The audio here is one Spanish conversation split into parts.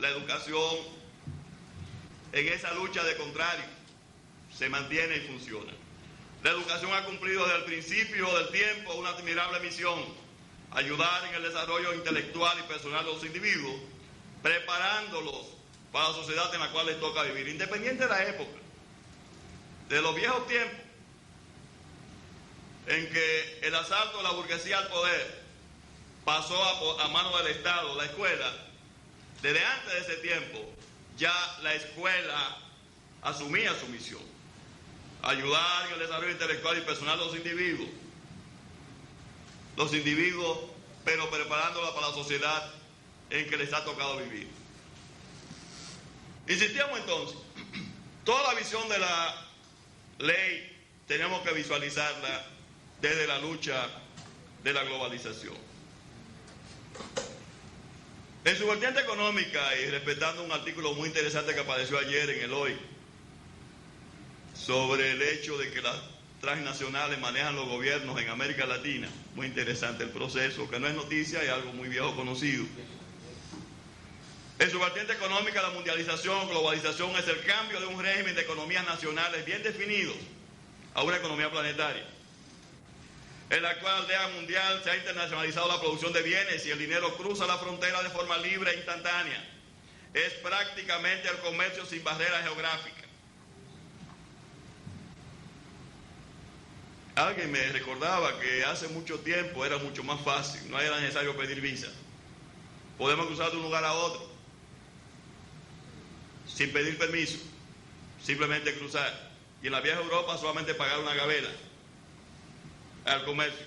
la educación en esa lucha de contrario se mantiene y funciona. La educación ha cumplido desde el principio del tiempo una admirable misión: ayudar en el desarrollo intelectual y personal de los individuos, preparándolos para la sociedad en la cual les toca vivir, independiente de la época. De los viejos tiempos en que el asalto de la burguesía al poder pasó a manos del Estado, la escuela, desde antes de ese tiempo ya la escuela asumía su misión: ayudar en el desarrollo intelectual y personal de los individuos, pero preparándola para la sociedad en que les ha tocado vivir. Insistíamos entonces, toda la visión de la ley tenemos que visualizarla desde la lucha de la globalización. En su vertiente económica, y respetando un artículo muy interesante que apareció ayer en el Hoy, sobre el hecho de que las transnacionales manejan los gobiernos en América Latina, muy interesante el proceso, que no es noticia, es algo muy viejo conocido. En su vertiente económica, la mundialización, globalización es el cambio de un régimen de economías nacionales bien definidos a una economía planetaria. En la actual aldea mundial se ha internacionalizado la producción de bienes y el dinero cruza la frontera de forma libre e instantánea. Es prácticamente el comercio sin barreras geográficas. Alguien me recordaba que hace mucho tiempo era mucho más fácil, no era necesario pedir visa. Podemos cruzar de un lugar a otro sin pedir permiso, simplemente cruzar. Y en la vieja Europa solamente pagar una gabela al comercio.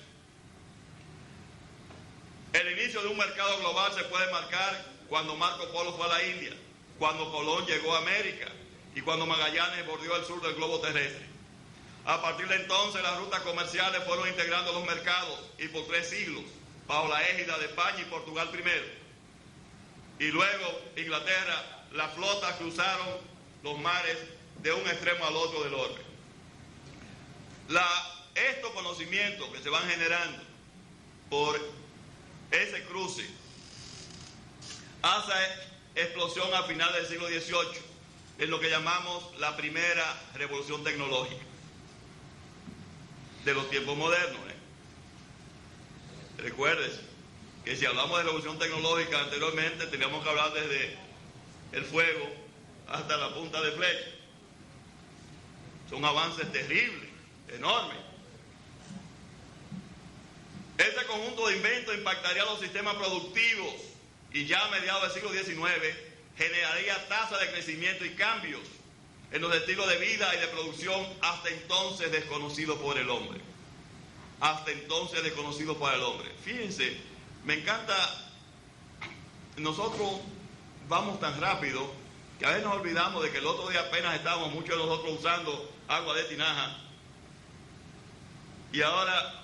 El inicio de un mercado global se puede marcar cuando Marco Polo fue a la India, cuando Colón llegó a América y cuando Magallanes bordeó el sur del globo terrestre. A partir de entonces las rutas comerciales fueron integrando los mercados y por 3 siglos, bajo la égida de España y Portugal primero, y luego Inglaterra, las flotas cruzaron los mares de un extremo al otro del orbe. Estos conocimientos que se van generando por ese cruce hace explosión a final del siglo XVIII en lo que llamamos la primera revolución tecnológica de los tiempos modernos. Recuérdense que si hablamos de revolución tecnológica anteriormente teníamos que hablar desde el fuego hasta la punta de flecha. Son avances terribles, enormes. Este conjunto de inventos impactaría los sistemas productivos y ya a mediados del siglo XIX generaría tasas de crecimiento y cambios en los estilos de vida y de producción hasta entonces desconocidos por el hombre. Hasta entonces desconocidos por el hombre. Fíjense, me encanta, nosotros vamos tan rápido que a veces nos olvidamos de que el otro día apenas estábamos muchos de nosotros usando agua de tinaja y ahora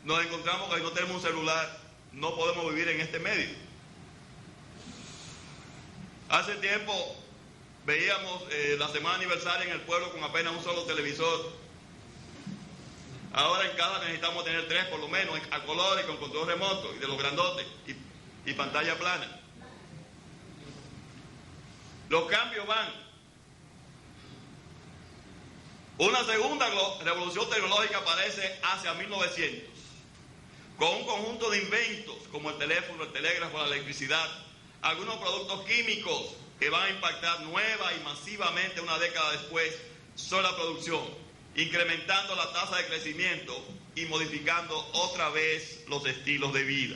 nos encontramos que si no tenemos un celular no podemos vivir en este medio. Hace tiempo veíamos la semana aniversaria en el pueblo con apenas un solo televisor. Ahora en casa necesitamos tener 3 por lo menos, a colores, con control remoto y de los grandotes y pantalla plana. Los cambios van. Una segunda revolución tecnológica aparece hacia 1900, con un conjunto de inventos como el teléfono, el telégrafo, la electricidad, algunos productos químicos que van a impactar nueva y masivamente una década después sobre la producción, incrementando la tasa de crecimiento y modificando otra vez los estilos de vida.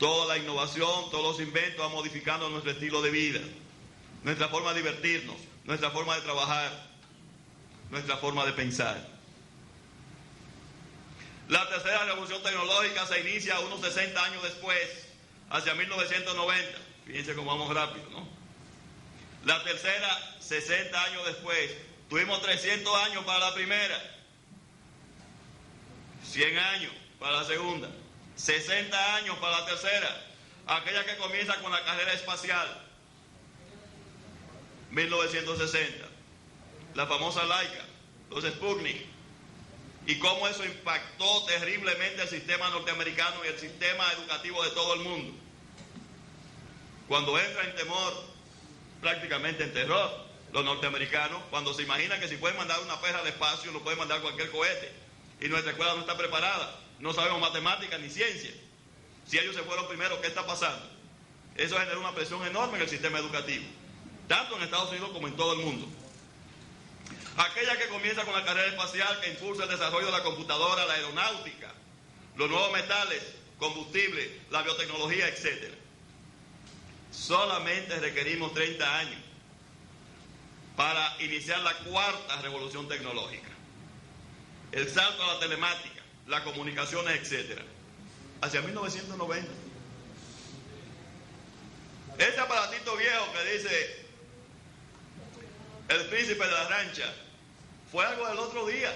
Toda la innovación, todos los inventos van modificando nuestro estilo de vida, nuestra forma de divertirnos, nuestra forma de trabajar, nuestra forma de pensar. La tercera revolución tecnológica se inicia unos 60 años después, hacia 1990. Fíjense cómo vamos rápido, ¿no? La tercera, 60 años después. Tuvimos 300 años para la primera, 100 años para la segunda, 60 años para la tercera, aquella que comienza con la carrera espacial, 1960, la famosa Laika, los Sputnik, y cómo eso impactó terriblemente el sistema norteamericano y el sistema educativo de todo el mundo. cuando entra en temor, prácticamente en terror, los norteamericanos, cuando se imaginan que si pueden mandar una perra al espacio, lo pueden mandar cualquier cohete, y nuestra escuela no está preparada, no sabemos matemáticas ni ciencia. Si ellos se fueron primero, ¿qué está pasando? Eso genera una presión enorme en el sistema educativo, tanto en Estados Unidos como en todo el mundo. Aquella que comienza con la carrera espacial, que impulsa el desarrollo de la computadora, la aeronáutica, los nuevos metales, combustible, la biotecnología, etc. Solamente requerimos 30 años para iniciar la cuarta revolución tecnológica. El salto a la telemática, las comunicaciones, etc. Hacia 1990. Ese aparatito viejo que dice el príncipe de la rancha fue algo del otro día.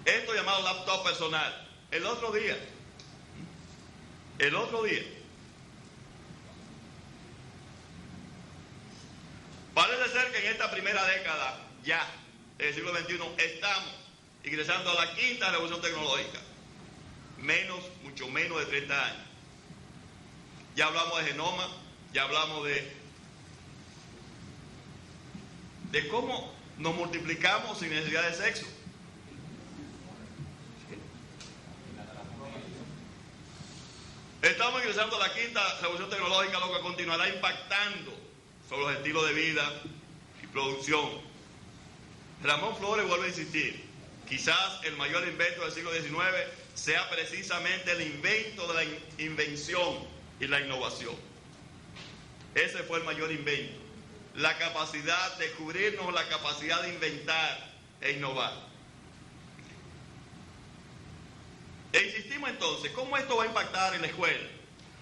Esto llamado laptop personal, el otro día. Parece ser que en esta primera década ya del siglo XXI estamos ingresando a la quinta revolución tecnológica. Mucho menos de 30 años. Ya hablamos de genoma, ya hablamos de cómo nos multiplicamos sin necesidad de sexo. Estamos ingresando a la quinta revolución tecnológica, lo que continuará impactando sobre los estilos de vida y producción. Ramón Flores vuelve a insistir, quizás el mayor invento del siglo XIX sea precisamente el invento de la invención y la innovación. Ese fue el mayor invento, la capacidad de descubrirnos, la capacidad de inventar e innovar. E insistimos entonces, ¿cómo esto va a impactar en la escuela?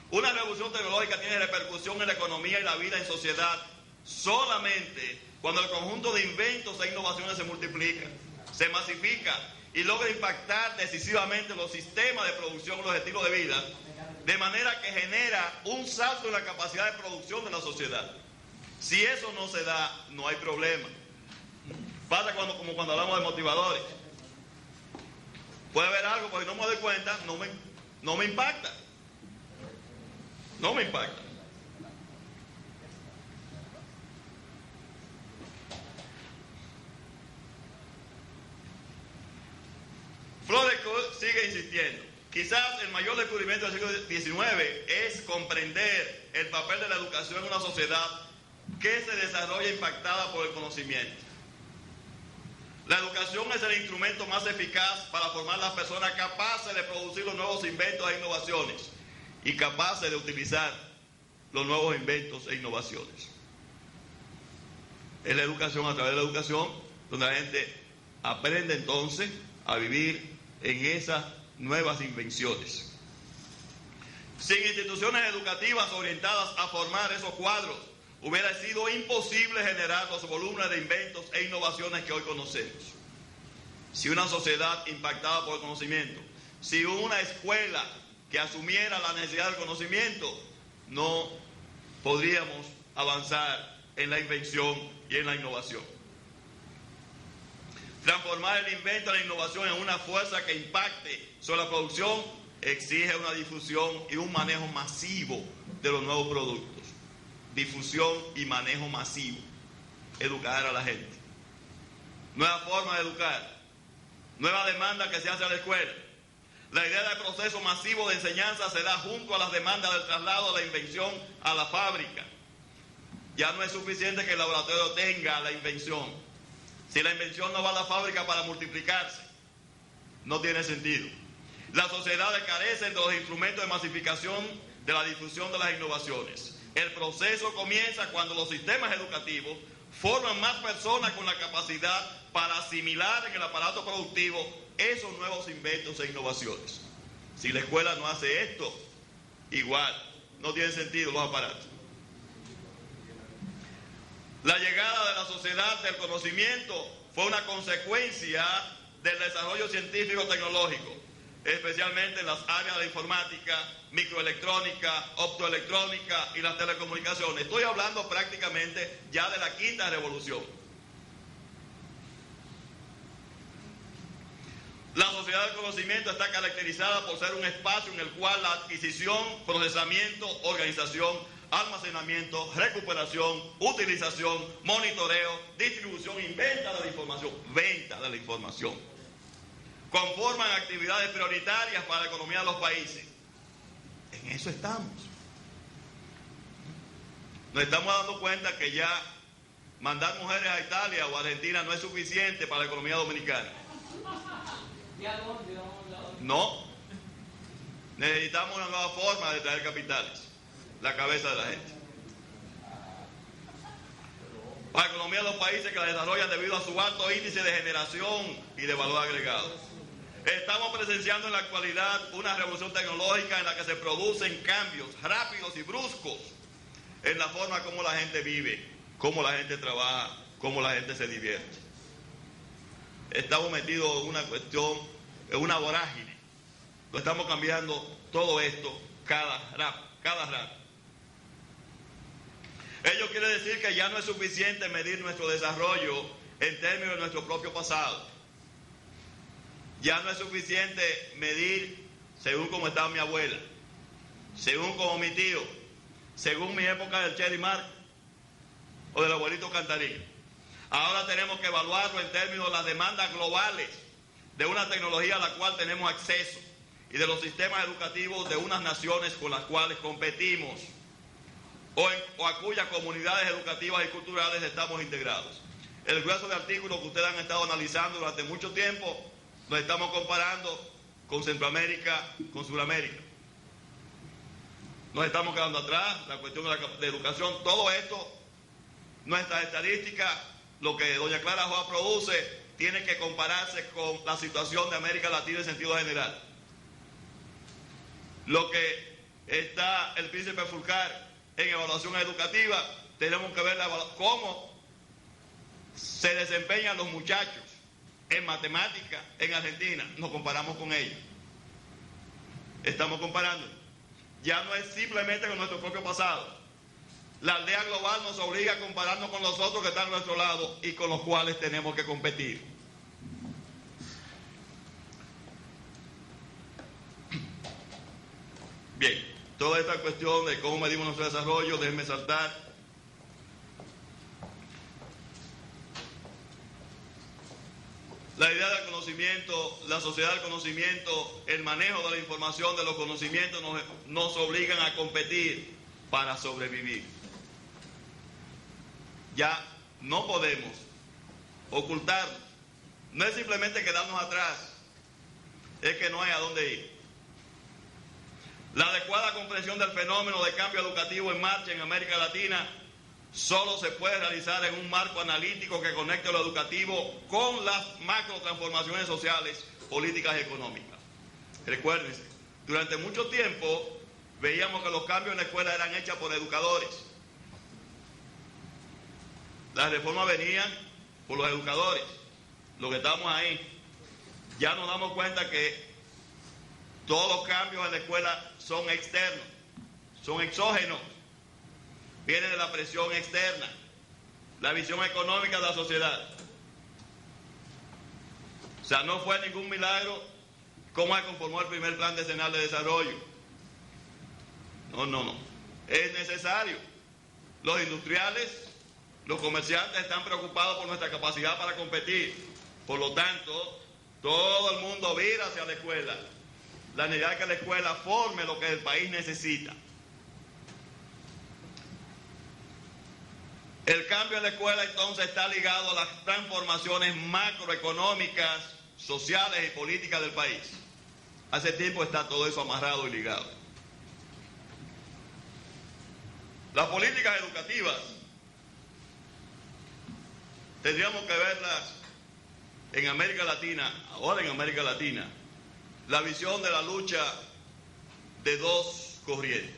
Una revolución tecnológica tiene repercusión en la economía y la vida en sociedad solamente cuando el conjunto de inventos e innovaciones se multiplica, se masifica y logra impactar decisivamente los sistemas de producción, los estilos de vida, de manera que genera un salto en la capacidad de producción de la sociedad. Si eso no se da, no hay problema. Pasa como cuando hablamos de motivadores. Puede haber algo, porque no me doy cuenta, no me impacta. No me impacta. Flores sigue insistiendo. Quizás el mayor descubrimiento del siglo XIX es comprender el papel de la educación en una sociedad que se desarrolla impactada por el conocimiento. La educación es el instrumento más eficaz para formar las personas capaces de producir los nuevos inventos e innovaciones y capaces de utilizar los nuevos inventos e innovaciones. Es la educación, a través de la educación, donde la gente aprende entonces a vivir en esas nuevas invenciones. Sin instituciones educativas orientadas a formar esos cuadros, hubiera sido imposible generar los volúmenes de inventos e innovaciones que hoy conocemos. Si una sociedad impactada por el conocimiento, si una escuela que asumiera la necesidad del conocimiento, no podríamos avanzar en la invención y en la innovación. Transformar el invento y la innovación en una fuerza que impacte sobre la producción exige una difusión y un manejo masivo de los nuevos productos. Difusión y manejo masivo. Educar a la gente. Nueva forma de educar. Nueva demanda que se hace a la escuela. La idea del proceso masivo de enseñanza se da junto a las demandas del traslado de la invención a la fábrica. Ya no es suficiente que el laboratorio tenga la invención. Si la invención no va a la fábrica para multiplicarse, no tiene sentido. Las sociedades carecen de los instrumentos de masificación de la difusión de las innovaciones. El proceso comienza cuando los sistemas educativos forman más personas con la capacidad para asimilar en el aparato productivo esos nuevos inventos e innovaciones. Si la escuela no hace esto, igual, no tiene sentido los aparatos. La llegada de la sociedad del conocimiento fue una consecuencia del desarrollo científico-tecnológico, especialmente en las áreas de informática, microelectrónica, optoelectrónica y las telecomunicaciones. Estoy hablando prácticamente ya de la quinta revolución. La sociedad del conocimiento está caracterizada por ser un espacio en el cual la adquisición, procesamiento, organización, almacenamiento, recuperación, utilización, monitoreo, distribución y venta de la información, conforman actividades prioritarias para la economía de los países. En eso estamos. Nos estamos dando cuenta que ya mandar mujeres a Italia o a Argentina no es suficiente para la economía dominicana. No. Necesitamos una nueva forma de traer capitales, la cabeza de la gente. Para la economía de los países que la desarrollan debido a su alto índice de generación y de valor agregado. Estamos presenciando en la actualidad una revolución tecnológica en la que se producen cambios rápidos y bruscos en la forma como la gente vive, cómo la gente trabaja, cómo la gente se divierte. Estamos metidos en una cuestión, en una vorágine. Lo estamos cambiando todo esto cada rato. Ello quiere decir que ya no es suficiente medir nuestro desarrollo en términos de nuestro propio pasado. Ya no es suficiente medir según cómo estaba mi abuela, según como mi tío, según mi época del Cherry Mark o del abuelito Cantarín. Ahora tenemos que evaluarlo en términos de las demandas globales de una tecnología a la cual tenemos acceso y de los sistemas educativos de unas naciones con las cuales competimos o a cuyas comunidades educativas y culturales estamos integrados. El grueso de artículos que ustedes han estado analizando durante mucho tiempo, nos estamos comparando con Centroamérica, con Sudamérica. Nos estamos quedando atrás, la cuestión de educación, todo esto, nuestras estadísticas, lo que doña Clara Joa produce, tiene que compararse con la situación de América Latina en sentido general. Lo que está el príncipe Fulcar en evaluación educativa, tenemos que ver cómo se desempeñan los muchachos en matemáticas en Argentina. Nos comparamos con ellos. Estamos comparando. Ya no es simplemente con nuestro propio pasado. La aldea global nos obliga a compararnos con los otros que están a nuestro lado y con los cuales tenemos que competir. Bien, toda esta cuestión de cómo medimos nuestro desarrollo, déjenme saltar. La idea del conocimiento, la sociedad del conocimiento, el manejo de la información, de los conocimientos nos obligan a competir para sobrevivir. Ya no podemos ocultarnos. No es simplemente quedarnos atrás, es que no hay a dónde ir. La adecuada comprensión del fenómeno de cambio educativo en marcha en América Latina solo se puede realizar en un marco analítico que conecte lo educativo con las macro transformaciones sociales, políticas y económicas. Recuérdense, durante mucho tiempo veíamos que los cambios en la escuela eran hechos por educadores. Las reformas venían por los educadores, los que estamos ahí. Ya nos damos cuenta que todos los cambios en la escuela son externos, son exógenos. Viene de la presión externa, la visión económica de la sociedad. O sea, no fue ningún milagro cómo se conformó el primer plan decenal de desarrollo. No. Es necesario. Los industriales, los comerciantes están preocupados por nuestra capacidad para competir. Por lo tanto, todo el mundo vira hacia la escuela. La necesidad de que la escuela forme lo que el país necesita. El cambio en la escuela entonces está ligado a las transformaciones macroeconómicas, sociales y políticas del país. Hace tiempo está todo eso amarrado y ligado. Las políticas educativas tendríamos que verlas en América Latina, ahora en América Latina, la visión de la lucha de dos corrientes.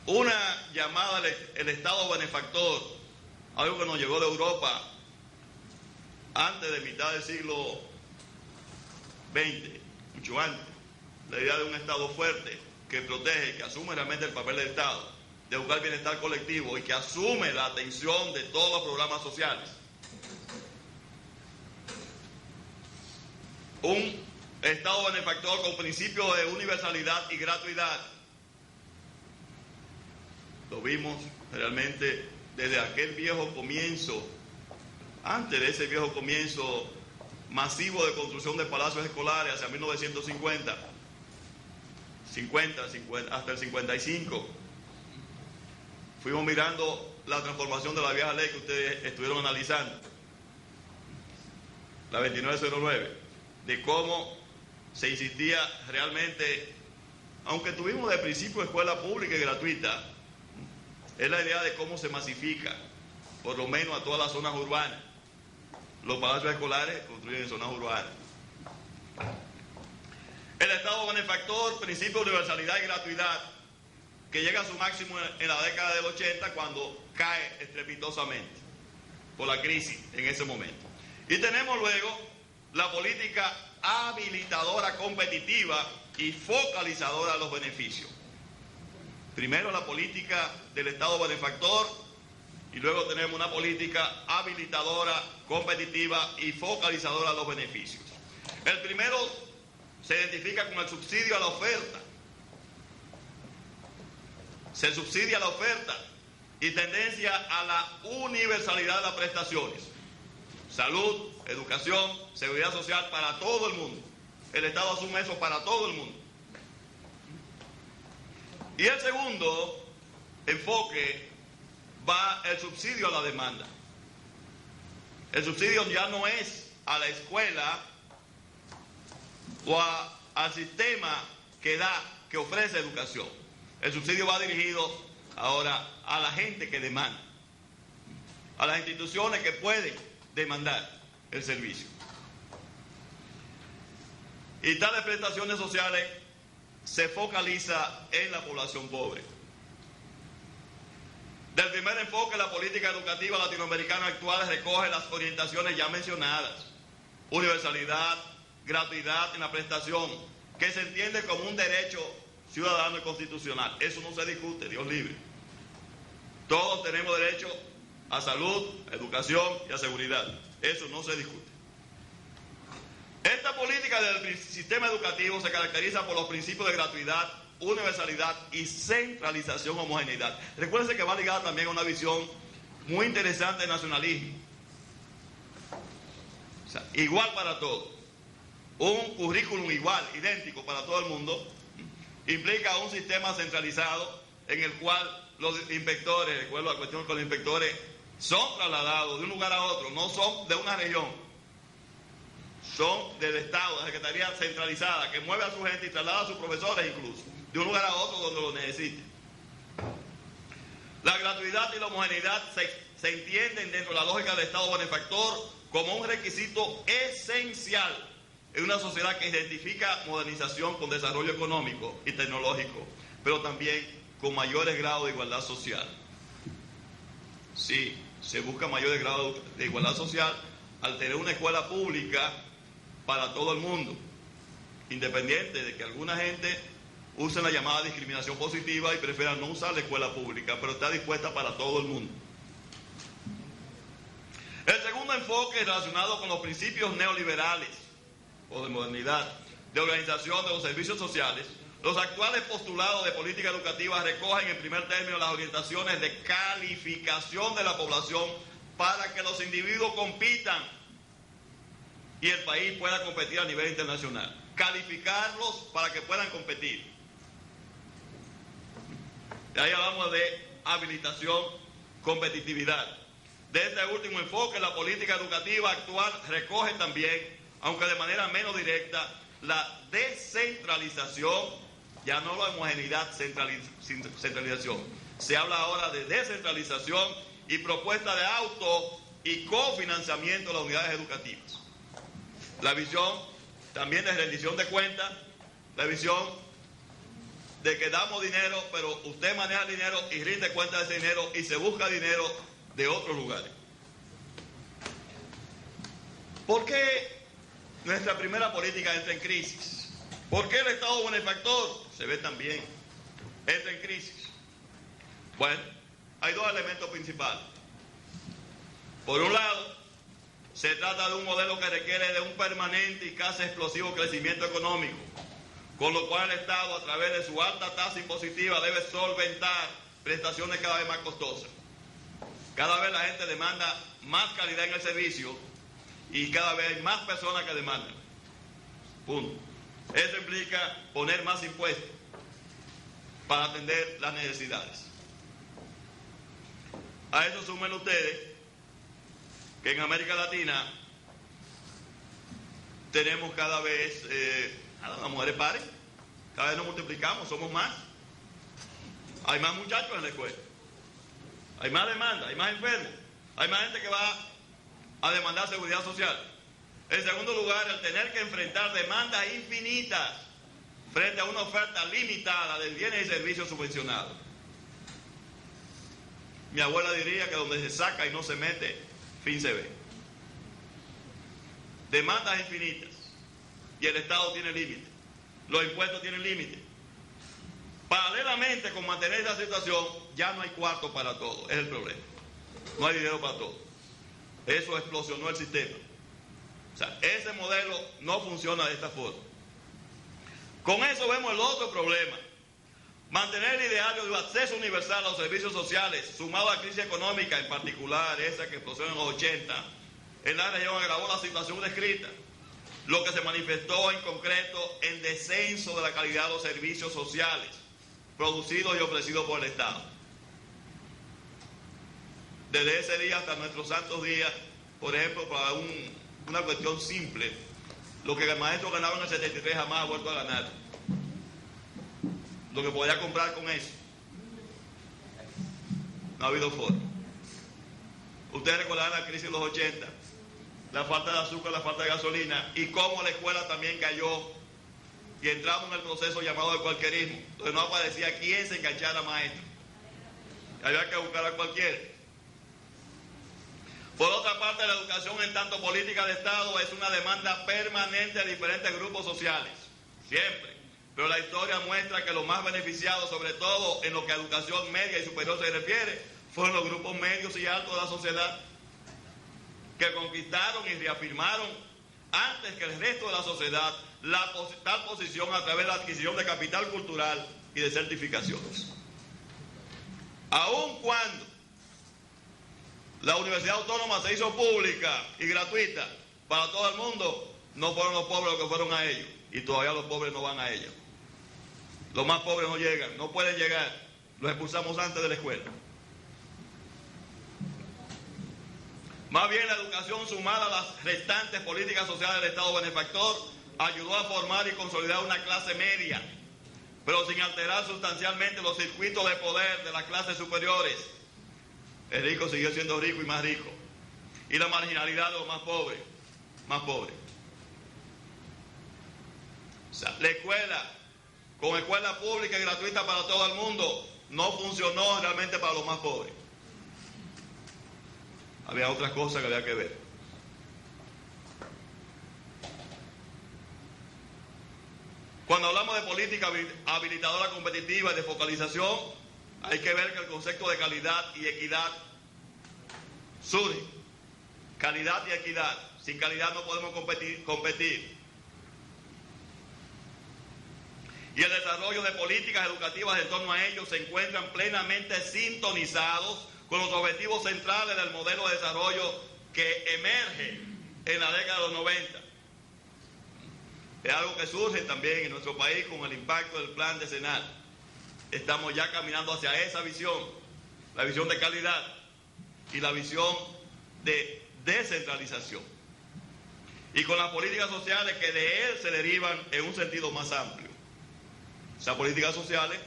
Una llamada el Estado benefactor, algo que nos llegó de Europa antes de mitad del siglo XX, mucho antes. La idea de un Estado fuerte que protege, que asume realmente el papel del Estado, de buscar el bienestar colectivo y que asume la atención de todos los programas sociales. un Estado benefactor con principios de universalidad y gratuidad. Lo vimos realmente desde aquel viejo comienzo, antes de ese viejo comienzo masivo de construcción de palacios escolares hacia 1950, 50 hasta el 55. Fuimos mirando la transformación de la vieja ley que ustedes estuvieron analizando, la 2909, de cómo se insistía realmente, aunque tuvimos de principio escuela pública y gratuita, es la idea de cómo se masifica, por lo menos a todas las zonas urbanas. Los palacios escolares construyen en zonas urbanas. El Estado benefactor, principio de universalidad y gratuidad, que llega a su máximo en la década del 80 cuando cae estrepitosamente por la crisis en ese momento. Y tenemos luego la política habilitadora competitiva y focalizadora de los beneficios. Primero la política del Estado benefactor y luego tenemos una política habilitadora, competitiva y focalizadora de los beneficios. El primero se identifica con el subsidio a la oferta. Se subsidia la oferta y tendencia a la universalidad de las prestaciones. Salud, educación, seguridad social para todo el mundo. El Estado asume eso para todo el mundo. Y el segundo enfoque va el subsidio a la demanda. El subsidio ya no es a la escuela o al sistema que ofrece educación. El subsidio va dirigido ahora a la gente que demanda, a las instituciones que pueden demandar el servicio. Y tales prestaciones sociales se focaliza en la población pobre. Del primer enfoque, la política educativa latinoamericana actual recoge las orientaciones ya mencionadas: universalidad, gratuidad en la prestación, que se entiende como un derecho ciudadano y constitucional. Eso no se discute, Dios libre. Todos tenemos derecho a salud, a educación y a seguridad. Eso no se discute. Esta política del sistema educativo se caracteriza por los principios de gratuidad, universalidad y centralización, homogeneidad. Recuérdense que va ligada también a una visión muy interesante de nacionalismo. O sea, igual para todos. Un currículum igual, idéntico para todo el mundo, implica un sistema centralizado en el cual los inspectores, recuerdo la cuestión con los inspectores, son trasladados de un lugar a otro, no son de una región, son del Estado, de la Secretaría centralizada, que mueve a su gente y traslada a sus profesores incluso, de un lugar a otro donde lo necesiten. La gratuidad y la homogeneidad se entienden dentro de la lógica del Estado benefactor como un requisito esencial en una sociedad que identifica modernización con desarrollo económico y tecnológico, pero también con mayores grados de igualdad social. Sí, se busca mayores grados de igualdad social al tener una escuela pública para todo el mundo, independiente de que alguna gente use la llamada discriminación positiva y prefiera no usar la escuela pública, pero está dispuesta para todo el mundo. El segundo enfoque es relacionado con los principios neoliberales o de modernidad, de organización de los servicios sociales. Los actuales postulados de política educativa recogen en primer término las orientaciones de calificación de la población para que los individuos compitan y el país pueda competir a nivel internacional. Calificarlos para que puedan competir. De ahí hablamos de habilitación, competitividad. De este último enfoque, la política educativa actual recoge también, aunque de manera menos directa, la descentralización, ya no la homogeneidad, centralización. Se habla ahora de descentralización y propuesta de auto y cofinanciamiento de las unidades educativas. La visión también de rendición de cuentas, la visión de que damos dinero, pero usted maneja el dinero y rinde cuenta de ese dinero y se busca dinero de otros lugares. ¿Por qué nuestra primera política entra en crisis? ¿Por qué el Estado benefactor se ve también entra en crisis? Bueno, hay dos elementos principales. Por un lado, se trata de un modelo que requiere de un permanente y casi explosivo crecimiento económico, con lo cual el Estado, a través de su alta tasa impositiva, debe solventar prestaciones cada vez más costosas. Cada vez la gente demanda más calidad en el servicio y cada vez hay más personas que demandan. Punto. Eso implica poner más impuestos para atender las necesidades. A eso sumen ustedes que en América Latina tenemos cada vez, las mujeres paren, cada vez nos multiplicamos, somos más. Hay más muchachos en la escuela, hay más demanda, hay más enfermos, hay más gente que va a demandar seguridad social. En segundo lugar, el tener que enfrentar demandas infinitas frente a una oferta limitada de bienes y servicios subvencionados. Mi abuela diría que donde se saca y no se mete, fin se ve. Demandas infinitas y el Estado tiene límites, los impuestos tienen límites. Paralelamente con mantener esa situación, ya no hay cuarto para todo, es el problema. No hay dinero para todo. Eso explosionó el sistema. O sea, ese modelo no funciona de esta forma. Con eso vemos el otro problema. Mantener el ideario de acceso universal a los servicios sociales, sumado a la crisis económica, en particular esa que explosionó en los 80, en la región agravó la situación descrita, lo que se manifestó en concreto en descenso de la calidad de los servicios sociales producidos y ofrecidos por el Estado. Desde ese día hasta nuestros santos días, por ejemplo, para una cuestión simple, lo que el maestro ganaba en el 73 jamás ha vuelto a ganar. Lo que podía comprar con eso. No ha habido forma. Ustedes recordarán la crisis de los 80, la falta de azúcar, la falta de gasolina, y cómo la escuela también cayó, y entramos en el proceso llamado de cualquierismo, donde no aparecía quién se enganchara maestro. Había que buscar a cualquiera. Por otra parte, la educación en tanto política de Estado es una demanda permanente de diferentes grupos sociales, siempre. Pero la historia muestra que los más beneficiados, sobre todo en lo que a educación media y superior se refiere, fueron los grupos medios y altos de la sociedad, que conquistaron y reafirmaron antes que el resto de la sociedad tal posición a través de la adquisición de capital cultural y de certificaciones. Aun cuando la Universidad Autónoma se hizo pública y gratuita para todo el mundo, no fueron los pobres los que fueron a ellos, y todavía los pobres no van a ella. Los más pobres no llegan, no pueden llegar, los expulsamos antes de la escuela. Más bien, la educación sumada a las restantes políticas sociales del Estado benefactor ayudó a formar y consolidar una clase media, pero sin alterar sustancialmente los circuitos de poder de las clases superiores. El rico siguió siendo rico y más rico, y la marginalidad de los más pobres, más pobres. O sea, la escuela, con escuela pública y gratuita para todo el mundo, no funcionó realmente para los más pobres. Había otras cosas que había que ver. Cuando hablamos de política habilitadora competitiva y de focalización, hay que ver que el concepto de calidad y equidad surge. Calidad y equidad. Sin calidad no podemos competir. Y el desarrollo de políticas educativas en torno a ellos se encuentran plenamente sintonizados con los objetivos centrales del modelo de desarrollo que emerge en la década de los 90. Es algo que surge también en nuestro país con el impacto del plan decenal. Estamos ya caminando hacia esa visión, la visión de calidad y la visión de descentralización. Y con las políticas sociales que de él se derivan en un sentido más amplio. Esas políticas sociales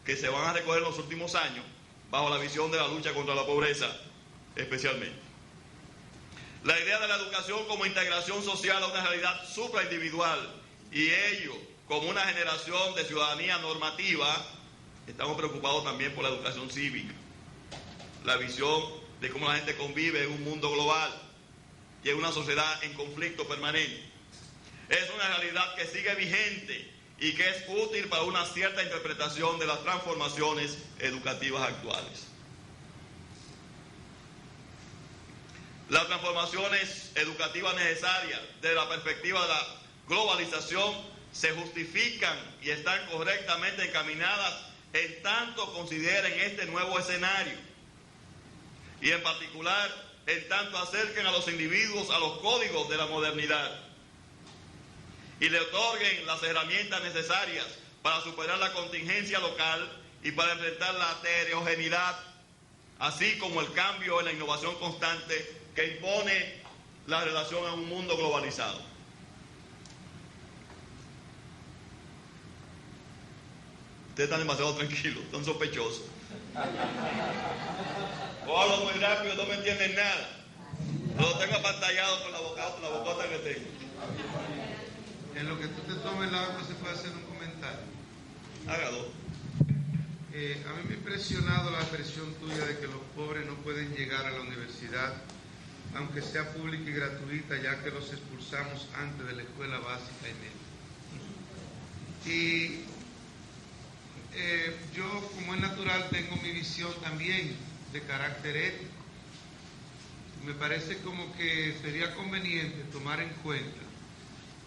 que se van a recoger en los últimos años bajo la visión de la lucha contra la pobreza especialmente. La idea de la educación como integración social a una realidad supraindividual y ello como una generación de ciudadanía normativa. Estamos preocupados también por la educación cívica, la visión de cómo la gente convive en un mundo global y en una sociedad en conflicto permanente. Es una realidad que sigue vigente y que es útil para una cierta interpretación de las transformaciones educativas actuales. Las transformaciones educativas necesarias desde la perspectiva de la globalización se justifican y están correctamente encaminadas en tanto consideren este nuevo escenario y en particular en tanto acerquen a los individuos a los códigos de la modernidad y le otorguen las herramientas necesarias para superar la contingencia local y para enfrentar la heterogeneidad, así como el cambio en la innovación constante que impone la relación a un mundo globalizado. Ustedes están demasiado tranquilos, están sospechosos. O hablo muy rápido, no me entienden nada. Lo tengo apantallado con la bocota que tengo. En lo que tú te tomes el agua se puede hacer un comentario. Hágalo. A mí me ha impresionado la expresión tuya de que los pobres no pueden llegar a la universidad, aunque sea pública y gratuita, ya que los expulsamos antes de la escuela básica y media. Y yo, como es natural, tengo mi visión también de carácter ético. Me parece como que sería conveniente tomar en cuenta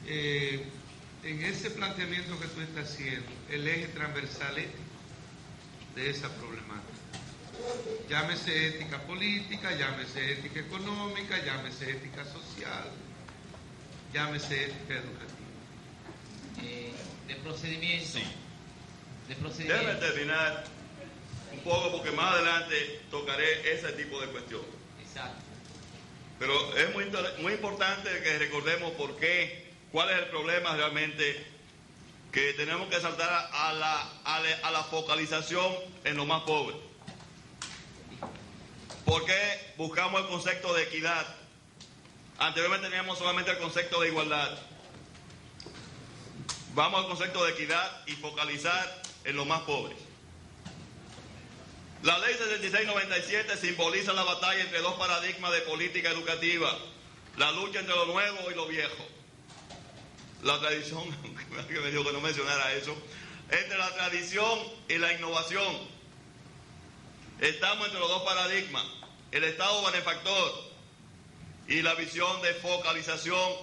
en ese planteamiento que tú estás haciendo el eje transversal ético de esa problemática. Llámese ética política, llámese ética económica, llámese ética social, llámese ética educativa. De procedimiento. Sí. De procedimiento. Déjame terminar un poco porque más adelante tocaré ese tipo de cuestiones. Exacto. Pero es muy importante que recordemos cuál es el problema realmente, que tenemos que saltar a la focalización en lo más pobre. ¿Por qué buscamos el concepto de equidad? Anteriormente teníamos solamente el concepto de igualdad. Vamos al concepto de equidad y focalizar en los más pobres. La ley 7697 simboliza la batalla entre dos paradigmas de política educativa, la lucha entre lo nuevo y lo viejo. La tradición, que me dijo que no mencionara eso, entre la tradición y la innovación. Estamos entre los dos paradigmas, el Estado benefactor y la visión de focalización,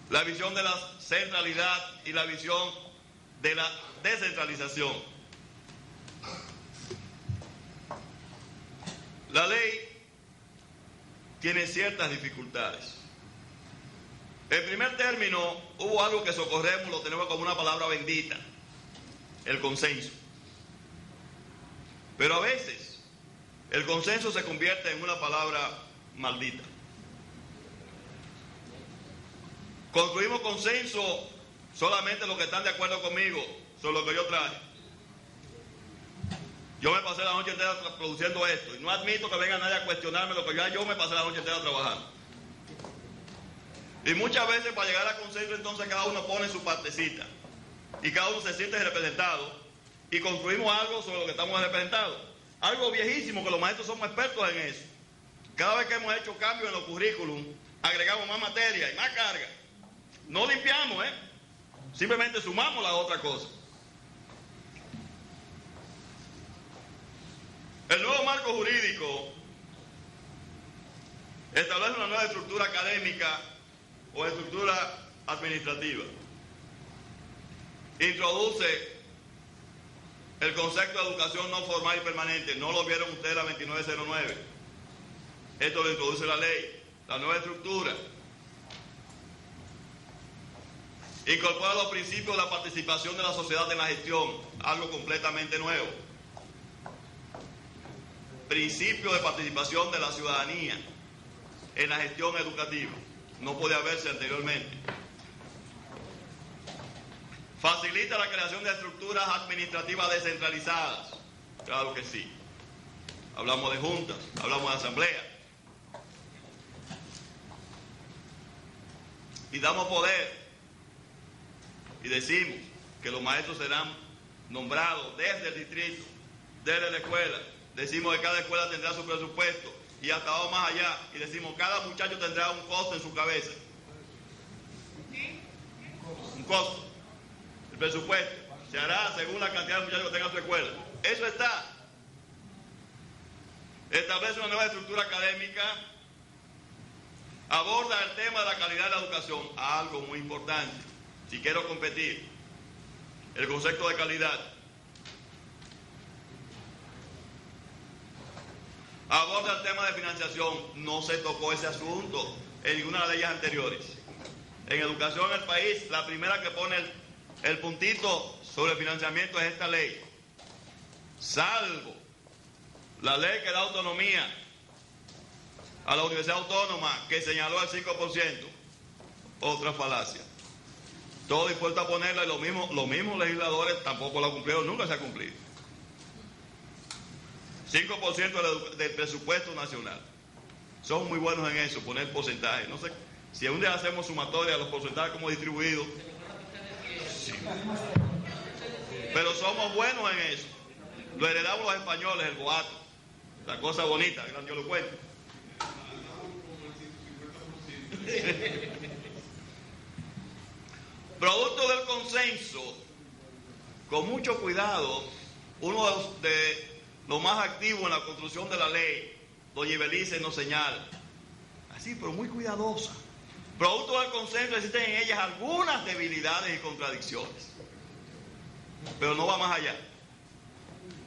la visión de la centralidad y la visión de la descentralización. La ley tiene ciertas dificultades. En primer término, hubo algo que socorremos, lo tenemos como una palabra bendita, el consenso. Pero a veces, el consenso se convierte en una palabra maldita. Construimos consenso solamente los que están de acuerdo conmigo sobre lo que yo traje. Yo me pasé la noche entera produciendo esto y no admito que venga nadie a cuestionarme lo que yo me pasé la noche entera trabajando. Y muchas veces para llegar a consenso entonces cada uno pone su partecita y cada uno se siente representado y construimos algo sobre lo que estamos representados. Algo viejísimo que los maestros somos expertos en eso. Cada vez que hemos hecho cambios en los currículum, agregamos más materia y más carga. No limpiamos, simplemente sumamos la otra cosa. El nuevo marco jurídico establece una nueva estructura académica o estructura administrativa. Introduce el concepto de educación no formal y permanente. No lo vieron ustedes la 2909. Esto lo introduce la ley, la nueva estructura. Incorpora los principios de la participación de la sociedad en la gestión, algo completamente nuevo. Principio de participación de la ciudadanía en la gestión educativa. No puede haberse anteriormente. Facilita la creación de estructuras administrativas descentralizadas. Claro que sí. Hablamos de juntas, hablamos de asambleas. Y damos poder. Y decimos que los maestros serán nombrados desde el distrito, desde la escuela. Decimos que cada escuela tendrá su presupuesto y hasta vamos más allá y decimos cada muchacho tendrá un costo en su cabeza. Un costo. El presupuesto se hará según la cantidad de muchachos que tenga su escuela. Eso está. establece una nueva estructura académica, aborda el tema de la calidad de la educación, algo muy importante, si quiero competir, el concepto de calidad. Aborda el tema de financiación, no se tocó ese asunto en ninguna de las leyes anteriores. En educación en el país, la primera que pone el puntito sobre el financiamiento es esta ley, salvo la ley que da autonomía a la Universidad Autónoma, que señaló el 5%, otra falacia. Todo dispuesto a ponerla y los mismos legisladores tampoco la cumplieron, nunca se ha cumplido. 5% del presupuesto nacional. Son muy buenos en eso, poner porcentajes. No sé si un día hacemos sumatoria a los porcentajes como distribuidos. Sí. Pero somos buenos en eso. Lo heredamos los españoles, el boato. La cosa bonita, grandilocuente. Producto del consenso, con mucho cuidado, uno de los más activos en la construcción de la ley, doña Ibelice nos señala, así pero muy cuidadosa. Producto del consenso existen en ellas algunas debilidades y contradicciones, pero no va más allá.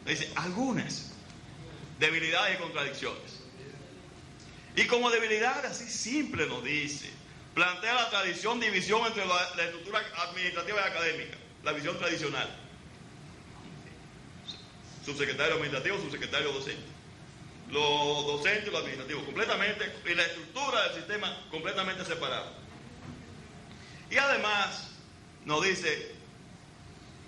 Dice, algunas debilidades y contradicciones. Y como debilidad así simple nos dice, plantea la división entre la estructura administrativa y académica, la visión tradicional. Subsecretario administrativo, subsecretario docente. Los docentes y los administrativos completamente, y la estructura del sistema completamente separada. Y además nos dice,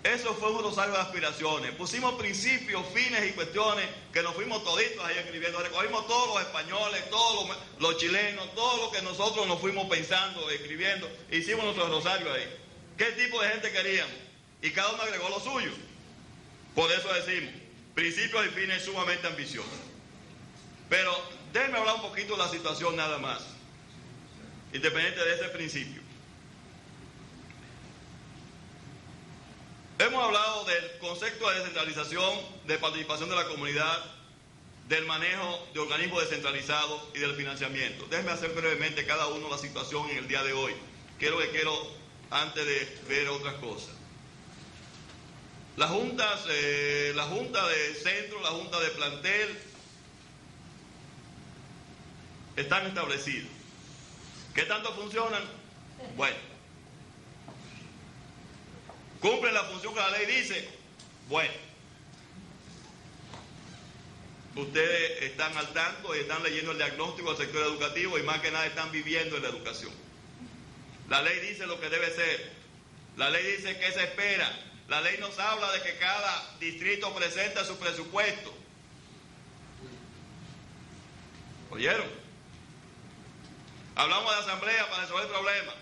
eso fue un rosario de aspiraciones. Pusimos principios, fines y cuestiones que nos fuimos toditos ahí escribiendo. Recogimos todos los españoles, todos los chilenos, todo lo que nosotros nos fuimos pensando, escribiendo. Hicimos nuestro rosario ahí. ¿Qué tipo de gente queríamos? Y cada uno agregó lo suyo. Por eso decimos, principios y fines sumamente ambiciosos. Pero déjenme hablar un poquito de la situación nada más, independiente de ese principio. Hemos hablado del concepto de descentralización, de participación de la comunidad, del manejo de organismos descentralizados y del financiamiento. Déjenme hacer brevemente cada uno la situación en el día de hoy. ¿Qué es lo que quiero antes de ver otras cosas? Las juntas, la junta de centro, la junta de plantel, están establecidas. ¿Qué tanto funcionan? Bueno. ¿Cumplen la función que la ley dice? Bueno. Ustedes están al tanto y están leyendo el diagnóstico del sector educativo y más que nada están viviendo en la educación. La ley dice lo que debe ser. La ley dice qué se espera. La ley nos habla de que cada distrito presenta su presupuesto. ¿Oyeron? Hablamos de asamblea para resolver problemas.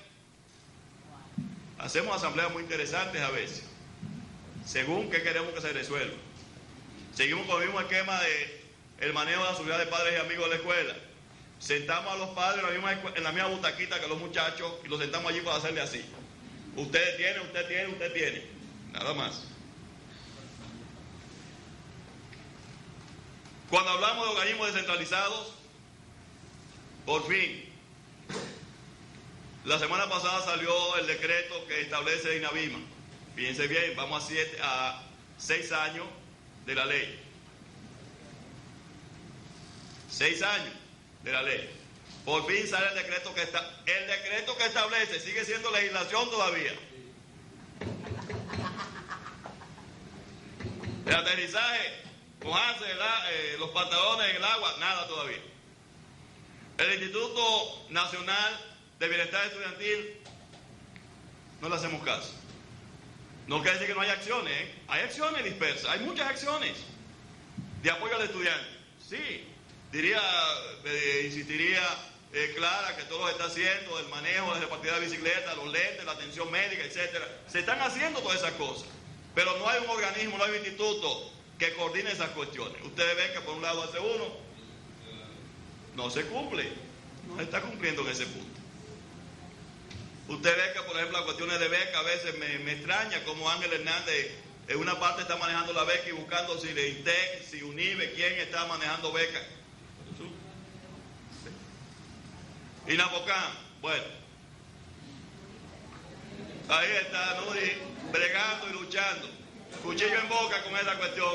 Hacemos asambleas muy interesantes a veces, según qué queremos que se resuelva. Seguimos con el mismo esquema de el manejo de la seguridad de padres y amigos de la escuela. Sentamos a los padres en la misma butaquita que los muchachos y los sentamos allí para hacerle así. Ustedes tienen, usted tiene, usted tiene. Nada más. Cuando hablamos de organismos descentralizados, por fin, la semana pasada salió el decreto que establece el INAVIMA. Fíjense bien, vamos a 6 años de la ley. 6 años de la ley. Por fin sale el decreto el decreto que establece, sigue siendo legislación todavía. El aterrizaje, mojarse los pantalones en el agua, nada todavía. El Instituto Nacional de Bienestar Estudiantil, no le hacemos caso. No quiere decir que no haya acciones, ¿eh? Hay acciones dispersas, hay muchas acciones de apoyo al estudiante. Sí, insistiría Clara que todo lo está haciendo, el manejo de la partida de bicicleta, los lentes, la atención médica, etcétera. Se están haciendo todas esas cosas, pero no hay un organismo, no hay un instituto que coordine esas cuestiones. Ustedes ven que por un lado hace uno, no se cumple, no se está cumpliendo en ese punto. Usted ve que, por ejemplo, las cuestiones de beca a veces me extraña cómo Ángel Hernández en una parte está manejando la beca y buscando si le INTEC, si UNIBE, quién está manejando beca. Inapocán, bueno, ahí está Nuri bregando y luchando, cuchillo en boca con esa cuestión,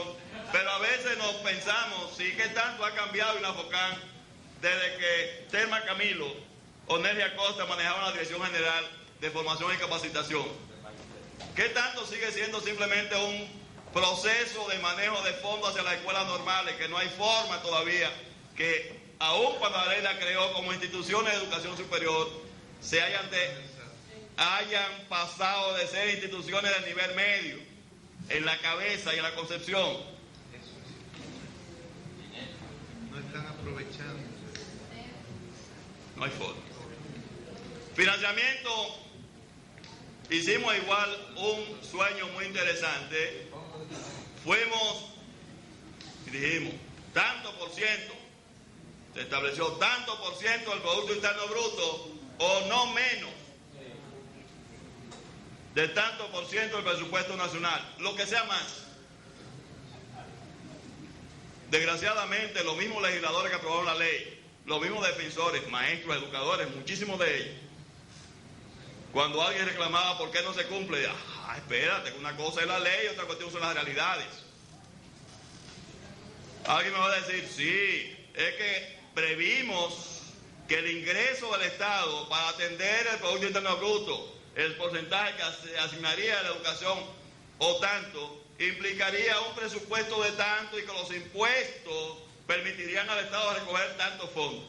pero a veces nos pensamos, sí, ¿qué tanto ha cambiado Inapocán desde que Telma Camilo o Nelly Acosta manejaban la Dirección General de Formación y Capacitación? ¿Qué tanto sigue siendo simplemente un proceso de manejo de fondos hacia las escuelas normales, que no hay forma todavía que, aun cuando la ley la creó como instituciones de educación superior, se hayan pasado de ser instituciones de nivel medio, en la cabeza y en la concepción? No están aprovechando. No hay forma. Financiamiento, hicimos igual un sueño muy interesante. Fuimos y dijimos, tanto por ciento, se estableció tanto por ciento del Producto Interno Bruto, o no menos de tanto por ciento del presupuesto nacional, lo que sea más. Desgraciadamente, los mismos legisladores que aprobaron la ley, los mismos defensores, maestros, educadores, muchísimos de ellos, cuando alguien reclamaba por qué no se cumple, espérate, una cosa es la ley y otra cuestión son las realidades. Alguien me va a decir, sí, es que previmos que el ingreso del Estado para atender el Producto Interno Bruto, el porcentaje que se asignaría a la educación o tanto, implicaría un presupuesto de tanto y que los impuestos permitirían al Estado recoger tantos fondos.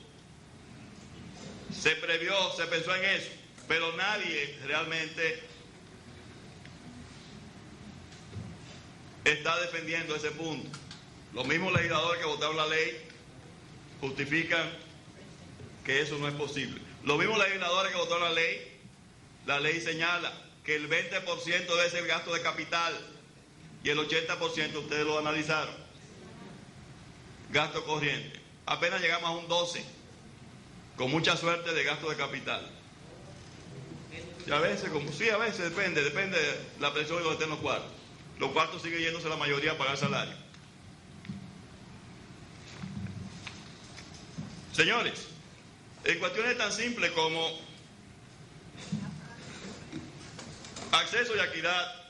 Se previó, se pensó en eso, pero nadie realmente está defendiendo ese punto. Los mismos legisladores que votaron la ley justifican que eso no es posible. Los mismos legisladores que votaron la ley señala que el 20% debe ser gasto de capital y el 80% ustedes lo analizaron, gasto corriente. Apenas llegamos a un 12%, con mucha suerte, de gasto de capital. Y a veces, a veces depende de la presión de donde estén los cuartos. Los cuartos siguen yéndose la mayoría a pagar salario. Señores, en cuestiones tan simples como acceso y equidad,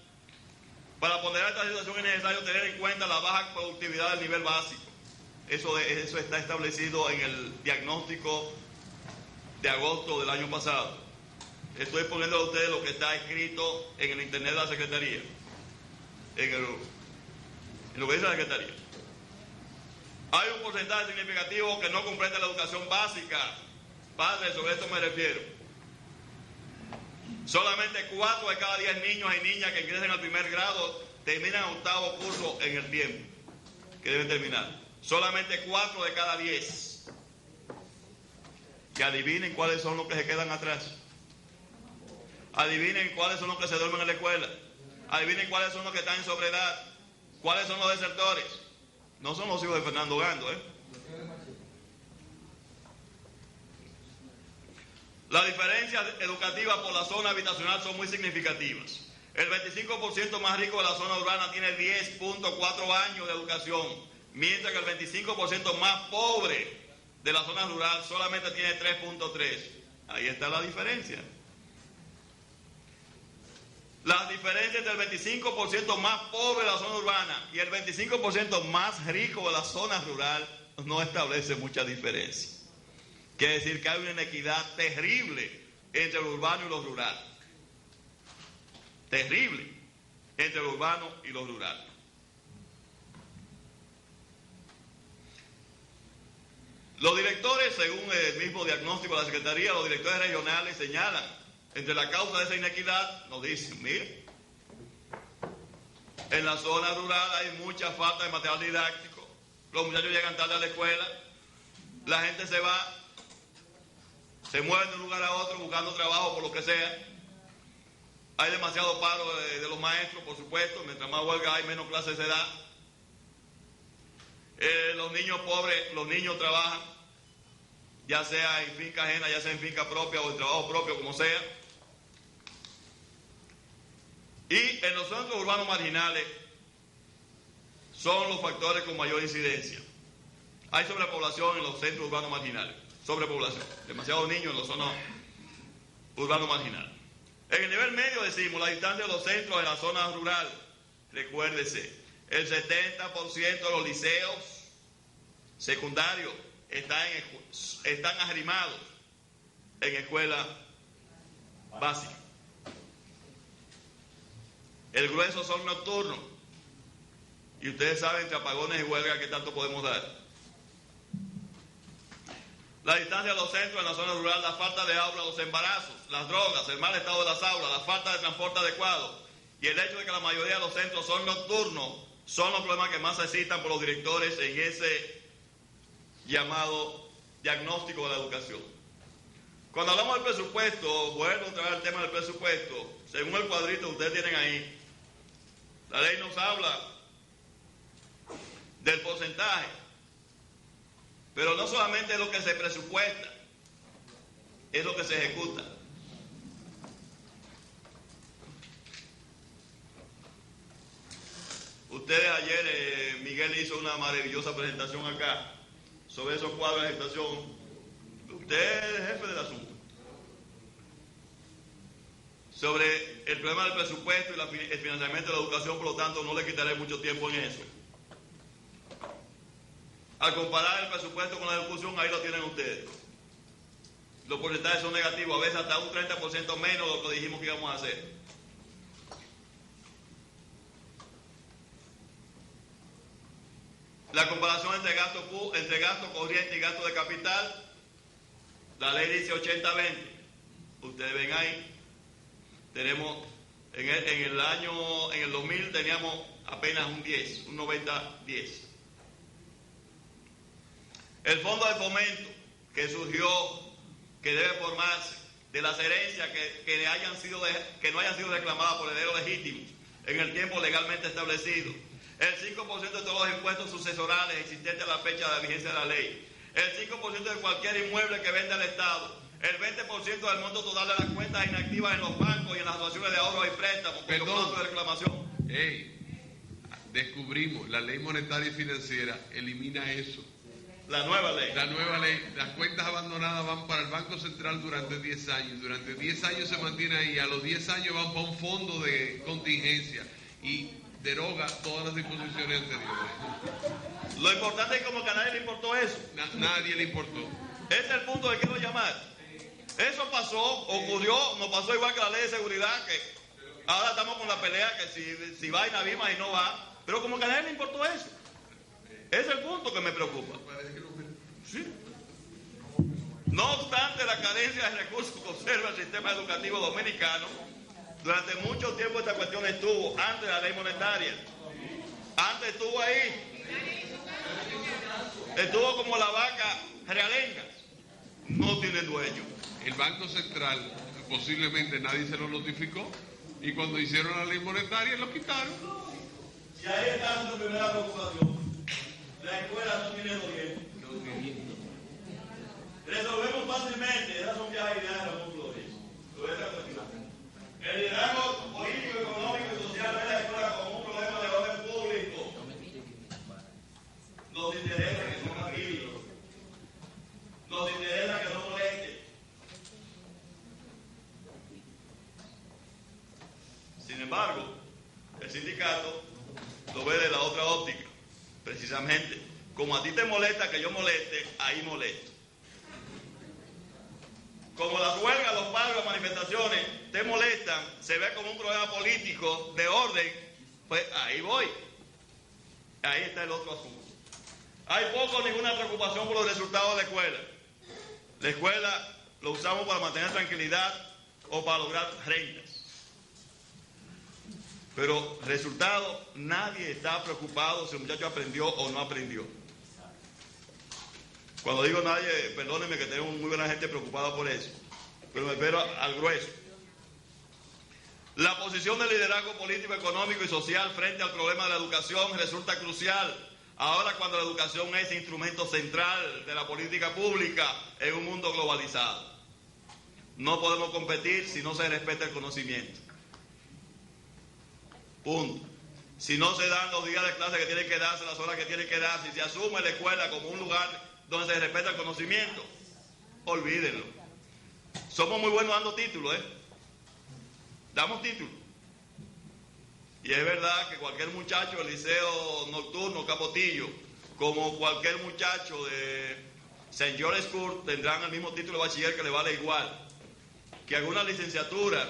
para ponderar esta situación es necesario tener en cuenta la baja productividad del nivel básico. Eso está establecido en el diagnóstico de agosto del año pasado. Estoy poniendo a ustedes lo que está escrito en el internet de la Secretaría, en lo que dice la Secretaría. Hay un porcentaje significativo que no comprende la educación básica. Padre, sobre esto me refiero. Solamente 4 de cada 10 niños y niñas que ingresen al primer grado terminan octavo curso en el tiempo que deben terminar. Solamente 4 de cada 10. Que adivinen cuáles son los que se quedan atrás. Adivinen cuáles son los que se duermen en la escuela. Adivinen cuáles son los que están en sobriedad. ¿Cuáles son los desertores? No son los hijos de Fernando Gando, Las diferencias educativas por la zona habitacional son muy significativas. El 25% más rico de la zona urbana tiene 10.4 años de educación, mientras que el 25% más pobre de la zona rural solamente tiene 3.3. Ahí está la diferencia. Las diferencias entre el 25% más pobre de la zona urbana y el 25% más rico de la zona rural no establece mucha diferencia. Quiere decir que hay una inequidad terrible entre lo urbano y lo rural. Terrible entre lo urbano y lo rural. Los directores, según el mismo diagnóstico de la Secretaría, los directores regionales señalan entre la causa de esa inequidad, nos dicen, mire, en la zona rural hay mucha falta de material didáctico, los muchachos llegan tarde a la escuela, la gente se va, se mueve de un lugar a otro buscando trabajo por lo que sea, hay demasiado paro de los maestros, por supuesto, mientras más huelga hay, menos clases se da. Los niños pobres, los niños trabajan, ya sea en finca ajena, ya sea en finca propia o en trabajo propio, como sea. Y en los centros urbanos marginales son los factores con mayor incidencia. Hay sobrepoblación en los centros urbanos marginales. sobrepoblación, demasiados niños en la zona urbano marginal. En el nivel medio decimos la distancia de los centros en la zona rural. Recuérdese, el 70% de los liceos secundarios están arrimados en escuela básica. El grueso son nocturnos. Y ustedes saben, entre apagones y huelgas, ¿qué tanto podemos dar? La distancia de los centros en la zona rural, la falta de aula, los embarazos, las drogas, el mal estado de las aulas, la falta de transporte adecuado y el hecho de que la mayoría de los centros son nocturnos son los problemas que más se citan por los directores en ese llamado diagnóstico de la educación. Cuando hablamos del presupuesto, vuelvo a traer el tema del presupuesto, según el cuadrito que ustedes tienen ahí, la ley nos habla del porcentaje, pero no solamente es lo que se presupuesta, es lo que se ejecuta. Ustedes ayer, Miguel hizo una maravillosa presentación acá sobre esos cuadros de gestación. Usted es el jefe del asunto. Sobre el problema del presupuesto y el financiamiento de la educación, por lo tanto, no le quitaré mucho tiempo en eso. Al comparar el presupuesto con la ejecución, ahí lo tienen ustedes. Los porcentajes son negativos, a veces hasta un 30% menos de lo que dijimos que íbamos a hacer. La comparación entre gasto corriente y gasto de capital, la ley dice 80-20. Ustedes ven ahí, tenemos en el 2000 teníamos apenas un 10, un 90-10. El fondo de fomento que surgió, que debe formarse de las herencias que no hayan sido reclamadas por herederos legítimos en el tiempo legalmente establecido. El 5% de todos los impuestos sucesorales existentes a la fecha de la vigencia de la ley. El 5% de cualquier inmueble que venda el Estado. El 20% del monto total de las cuentas inactivas en los bancos y en las asociaciones de ahorros y préstamos. Perdón. De reclamación. Descubrimos, la ley monetaria y financiera elimina eso. La nueva ley. La nueva ley, las cuentas abandonadas van para el Banco Central durante 10 años. Durante 10 años se mantiene ahí. A los 10 años van para un fondo de contingencia y deroga todas las disposiciones anteriores. Lo importante es como que a nadie le importó eso. Nadie le importó. Ese es el punto que quiero llamar. Eso pasó, ocurrió, nos pasó igual que la ley de seguridad, que ahora estamos con la pelea que si va Inavima y no va. Pero como que a nadie le importó eso. Ese es el punto que me preocupa. Sí. No obstante la carencia de recursos que observa el sistema educativo dominicano, durante mucho tiempo esta cuestión estuvo antes de la ley monetaria. Antes estuvo ahí. Estuvo como la vaca realenga. No tiene dueño. El Banco Central, posiblemente nadie se lo notificó, y cuando hicieron la ley monetaria lo quitaron. Y ahí está su primera preocupación. La escuela no tiene oriente. Resolvemos fácilmente. Esas son ya ideas de Ramón Flores. El liderazgo político, económico y social de la escuela como un problema de orden público. Nos interesa que son tranquilos. Nos interesa que no molesten. Sin embargo, el sindicato lo ve de la otra óptica. Precisamente, como a ti te molesta que yo moleste, ahí molesto. Como las huelgas, los paros, las manifestaciones te molestan, se ve como un problema político de orden, pues ahí voy. Ahí está el otro asunto. Hay poco o ninguna preocupación por los resultados de la escuela. La escuela lo usamos para mantener tranquilidad o para lograr rentas. Pero resultado, nadie está preocupado si el muchacho aprendió o no aprendió. Cuando digo nadie, perdónenme que tenemos muy buena gente preocupada por eso, pero me refiero al grueso. La posición del liderazgo político, económico y social frente al problema de la educación resulta crucial. Ahora cuando la educación es instrumento central de la política pública en un mundo globalizado. No podemos competir si no se respeta el conocimiento. Punto. Si no se dan los días de clase que tienen que darse, las horas que tienen que darse, si se asume la escuela como un lugar donde se respeta el conocimiento, olvídenlo. Somos muy buenos dando títulos, damos títulos. Y es verdad que cualquier muchacho del Liceo Nocturno Capotillo, como cualquier muchacho de St. George's School, tendrán el mismo título de bachiller que le vale igual que alguna licenciatura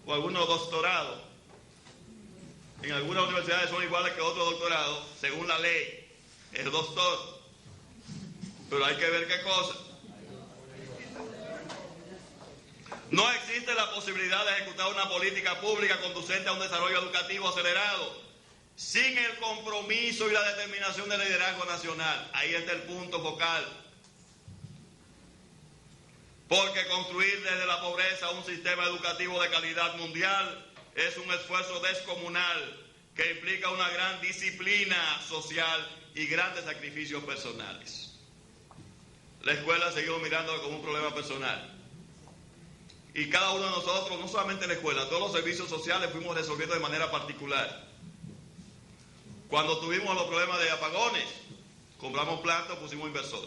o algunos doctorados. En algunas universidades son iguales que otros doctorados, según la ley, es doctor. Pero hay que ver qué cosa. No existe la posibilidad de ejecutar una política pública conducente a un desarrollo educativo acelerado sin el compromiso y la determinación del liderazgo nacional. Ahí está el punto focal. Porque construir desde la pobreza un sistema educativo de calidad mundial es un esfuerzo descomunal que implica una gran disciplina social y grandes sacrificios personales. La escuela seguimos mirándolo como un problema personal. Y cada uno de nosotros, no solamente la escuela, todos los servicios sociales fuimos resolviendo de manera particular. Cuando tuvimos los problemas de apagones, compramos plantas, pusimos inversor.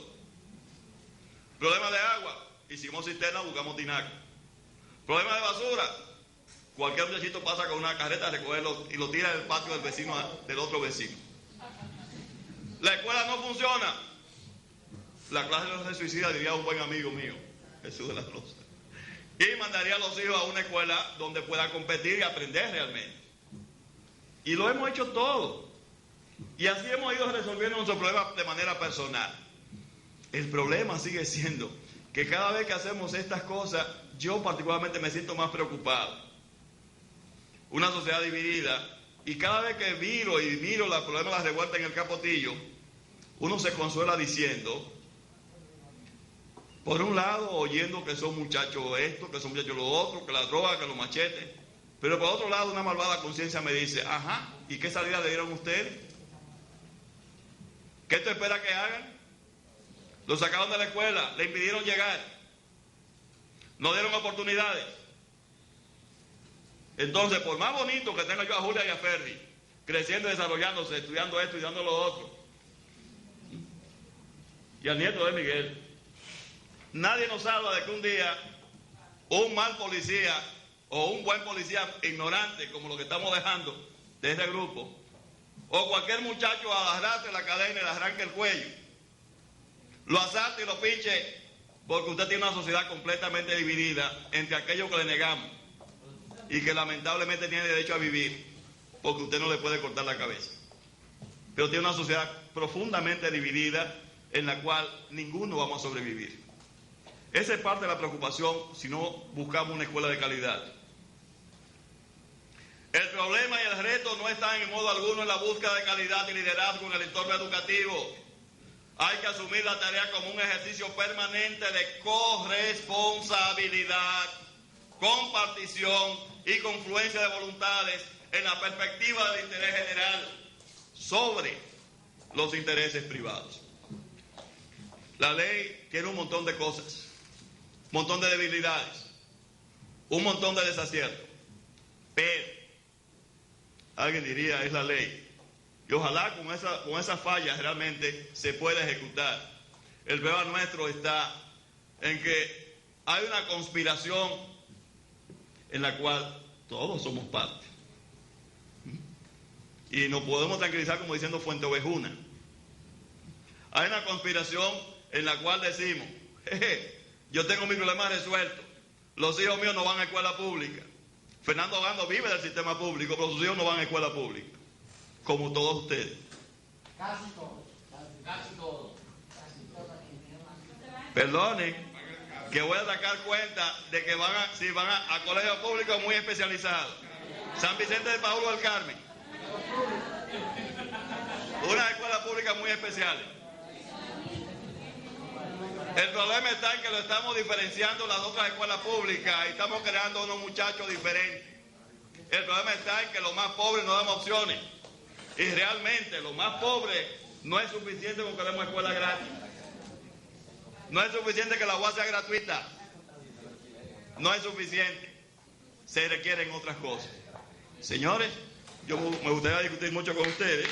Problemas de agua, hicimos cisterna, buscamos tinaco. Problemas de basura, cualquier muchachito pasa con una carreta a recogerlo y lo tira del patio del vecino, del otro vecino. La escuela no funciona. La clase no se suicida, diría un buen amigo mío, Jesús de la Rosa. Y mandaría a los hijos a una escuela donde pueda competir y aprender realmente. Y lo hemos hecho todo. Y así hemos ido resolviendo nuestros problemas de manera personal. El problema sigue siendo que cada vez que hacemos estas cosas, yo particularmente me siento más preocupado. Una sociedad dividida, y cada vez que miro los problemas de la revuelta en el Capotillo, uno se consuela diciendo, por un lado, oyendo que son muchachos esto, que son muchachos lo otro, que la droga, que los machetes, pero por otro lado, una malvada conciencia me dice, ajá, ¿y qué salida le dieron ustedes? ¿Qué te espera que hagan? Lo sacaron de la escuela, le impidieron llegar, no dieron oportunidades. Entonces, por más bonito que tenga yo a Julia y a Ferry, creciendo y desarrollándose, estudiando esto y estudiando lo otro, y al nieto de Miguel, nadie nos salva de que un día un mal policía o un buen policía ignorante, como lo que estamos dejando de este grupo, o cualquier muchacho agarrarse la cadena y le arranque el cuello, lo asalte y lo pinche, porque usted tiene una sociedad completamente dividida entre aquellos que le negamos y que lamentablemente tiene derecho a vivir, porque usted no le puede cortar la cabeza. Pero tiene una sociedad profundamente dividida en la cual ninguno vamos a sobrevivir. Esa es parte de la preocupación si no buscamos una escuela de calidad. El problema y el reto no están en modo alguno en la búsqueda de calidad y liderazgo en el entorno educativo. Hay que asumir la tarea como un ejercicio permanente de corresponsabilidad, compartición y confluencia de voluntades en la perspectiva del interés general sobre los intereses privados. La ley tiene un montón de cosas, un montón de debilidades, un montón de desaciertos, pero alguien diría, es la ley. Y ojalá con esas fallas realmente se pueda ejecutar. El problema nuestro está en que hay una conspiración en la cual todos somos parte. Y nos podemos tranquilizar como diciendo Fuente Ovejuna. Hay una conspiración en la cual decimos, yo tengo mi problema resuelto, los hijos míos no van a escuela pública. Fernando Gando vive del sistema público, pero sus hijos no van a escuela pública, como todos ustedes. Casi todos, casi todos. Perdonen, que voy a sacar cuenta de que si van a colegios públicos muy especializados. San Vicente de Paúl del Carmen, unas escuelas públicas muy especiales. El problema está en que lo estamos diferenciando las otras escuelas públicas y estamos creando unos muchachos diferentes. El problema está en que los más pobres no damos opciones. Y realmente los más pobres no es suficiente con que demos escuela gratis. No es suficiente que la UAS sea gratuita. No es suficiente. Se requieren otras cosas. Señores, yo me gustaría discutir mucho con ustedes.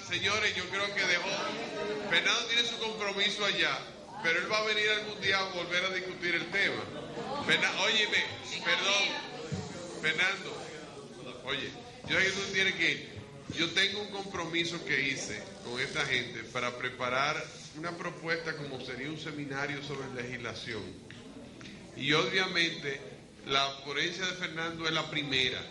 señores, yo creo que Fernando tiene su compromiso allá, pero él va a venir algún día a volver a discutir el tema. Óyeme, perdón, Fernando, oye, yo sé que tú tienes que ir. Yo tengo un compromiso que hice con esta gente para preparar una propuesta como sería un seminario sobre legislación. Y obviamente la ponencia de Fernando es la primera,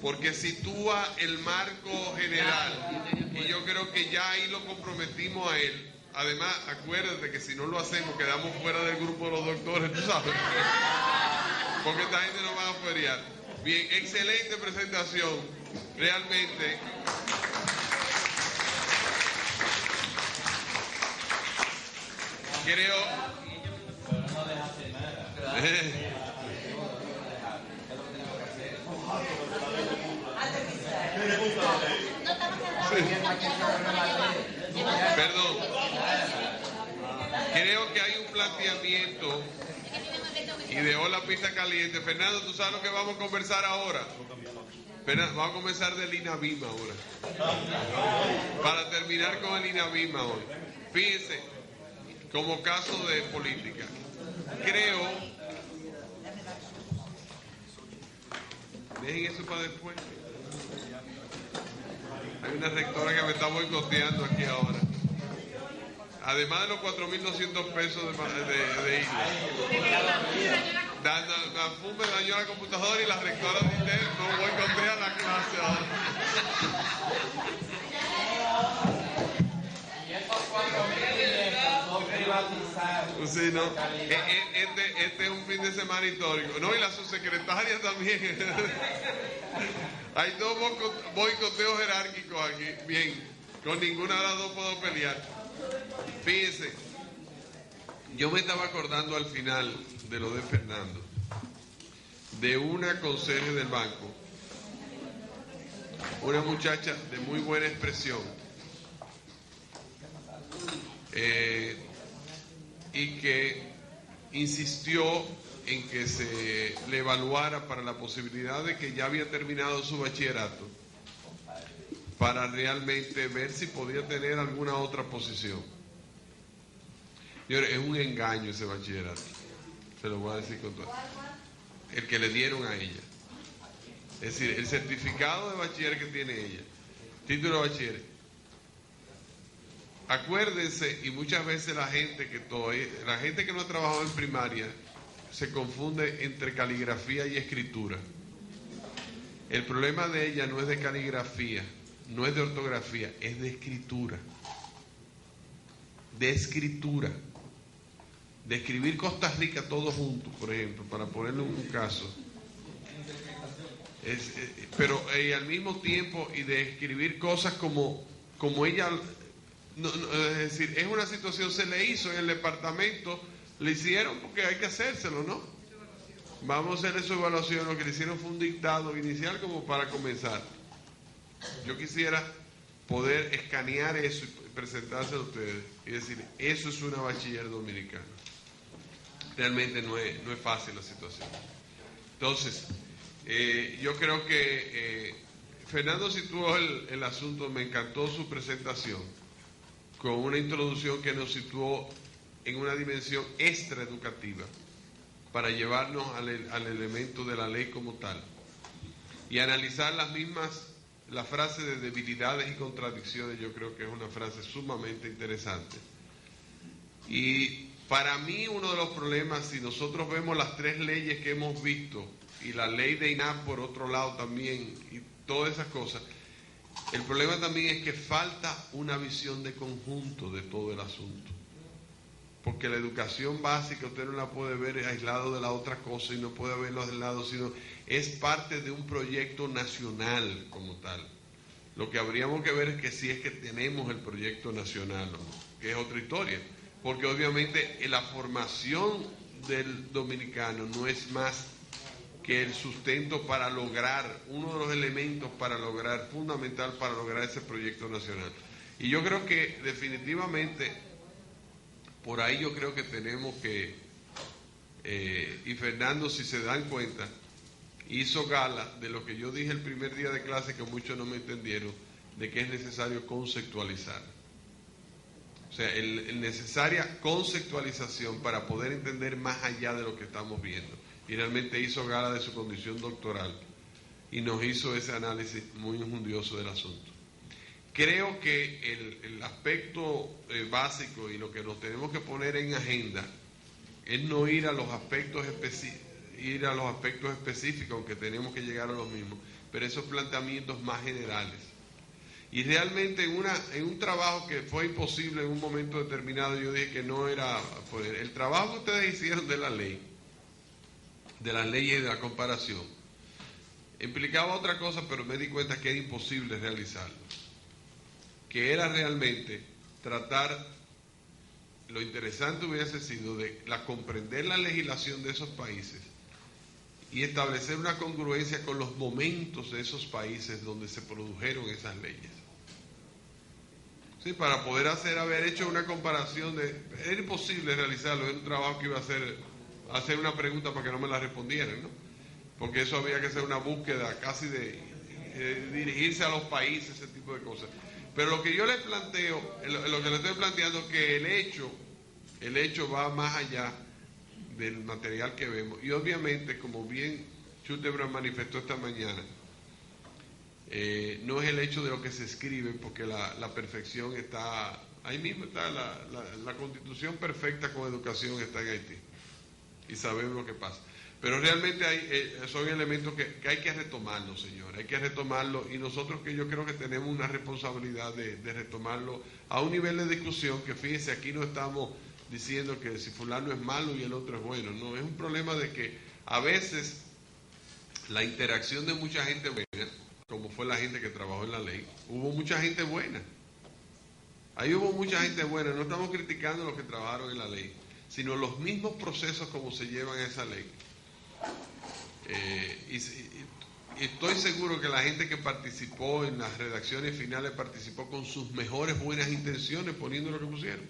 porque sitúa el marco general y yo creo que ya ahí lo comprometimos a él. Además, acuérdate que si no lo hacemos quedamos fuera del grupo de los doctores, tú sabes, porque esta gente nos va a feriar. Bien, excelente presentación, realmente. Creo... Perdón. Creo que hay un planteamiento y dejó la pista caliente. Fernando, ¿tú sabes lo que vamos a conversar ahora? Fernando, vamos a comenzar del INAVIM ahora. Para terminar con el INAVIM hoy. Fíjense, como caso de política, creo... Dejen eso para después. Hay una rectora que me está boicoteando aquí ahora. Además de los 4.200 pesos de isla. Me dañó la computadora y la rectora de usted no boicotea la clase ahora. Y estos 4.500 son privatizados. Sí, no. Este es un fin de semana histórico. No, y la subsecretaria también. Hay dos boicoteos jerárquicos aquí. Bien, con ninguna de las dos puedo pelear. Fíjense, yo me estaba acordando al final de lo de Fernando, de una conserje del banco, una muchacha de muy buena expresión, y que insistió en que se le evaluara para la posibilidad de que ya había terminado su bachillerato, para realmente ver si podía tener alguna otra posición. Señores, es un engaño ese bachillerato, se lo voy a decir con todo. El que le dieron a ella, es decir, el certificado de bachiller que tiene ella, título de bachiller. Acuérdense, y muchas veces la gente que no ha trabajado en primaria se confunde entre caligrafía y escritura. El problema de ella no es de caligrafía, no es de ortografía, es de escritura. De escritura. De escribir Costa Rica todo junto, por ejemplo, para ponerle un caso. Pero al mismo tiempo, y de escribir cosas como ella... es decir, es una situación, se le hizo en el departamento, le hicieron porque hay que hacérselo, ¿no? Vamos a hacer su evaluación, lo que le hicieron fue un dictado inicial como para comenzar. Yo quisiera poder escanear eso y presentárselo a ustedes y decir, eso es una bachiller dominicana. Realmente no es fácil la situación. Entonces, yo creo que Fernando situó el asunto, me encantó su presentación, con una introducción que nos situó en una dimensión extraeducativa para llevarnos al elemento de la ley como tal y analizar la frase de debilidades y contradicciones. Yo creo que es una frase sumamente interesante. Y para mí uno de los problemas, si nosotros vemos las tres leyes que hemos visto y la ley de INAP por otro lado también y todas esas cosas, el problema también es que falta una visión de conjunto de todo el asunto. Porque la educación básica usted no la puede ver aislado de la otra cosa y no puede verlo aislado, sino es parte de un proyecto nacional como tal. Lo que habríamos que ver es que si es que tenemos el proyecto nacional, ¿no? Que es otra historia. Porque obviamente la formación del dominicano no es más que el sustento para lograr, uno de los elementos para lograr, fundamental para lograr ese proyecto nacional. Y yo creo que definitivamente, por ahí yo creo que tenemos que, y Fernando, si se dan cuenta, hizo gala de lo que yo dije el primer día de clase, que muchos no me entendieron, de que es necesario conceptualizar. O sea, necesaria conceptualización para poder entender más allá de lo que estamos viendo. Y realmente hizo gala de su condición doctoral y nos hizo ese análisis muy enjundioso del asunto. Creo que el aspecto básico y lo que nos tenemos que poner en agenda es no ir a los aspectos específicos, aunque tenemos que llegar a los mismos, pero esos planteamientos más generales. Y realmente en un trabajo que fue imposible en un momento determinado, yo dije que no era poder. El trabajo que ustedes hicieron de la ley, de las leyes de la comparación, implicaba otra cosa, pero me di cuenta que era imposible realizarlo. Que era realmente tratar, lo interesante hubiese sido de comprender la legislación de esos países y establecer una congruencia con los momentos de esos países donde se produjeron esas leyes. Sí, para poder haber hecho una comparación era imposible realizarlo, era un trabajo que iba a hacer una pregunta para que no me la respondieran, ¿no? Porque eso había que hacer una búsqueda casi de dirigirse a los países, ese tipo de cosas. Pero lo que yo les planteo, lo que les estoy planteando es que el hecho va más allá del material que vemos. Y obviamente, como bien Schutterman manifestó esta mañana, no es el hecho de lo que se escribe, porque la perfección está, ahí mismo está la constitución perfecta con educación está en Haití. Y sabemos lo que pasa. Pero realmente son elementos que hay que retomarlo, señores, hay que retomarlo, y nosotros que yo creo que tenemos una responsabilidad de retomarlo a un nivel de discusión que, fíjense, aquí no estamos diciendo que si fulano es malo y el otro es bueno, no, es un problema de que a veces la interacción de mucha gente buena, como fue la gente que trabajó en la ley, hubo mucha gente buena, ahí hubo mucha gente buena, no estamos criticando a los que trabajaron en la ley, sino los mismos procesos como se llevan a esa ley. Y estoy seguro que la gente que participó en las redacciones finales participó con sus mejores buenas intenciones poniendo lo que pusieron,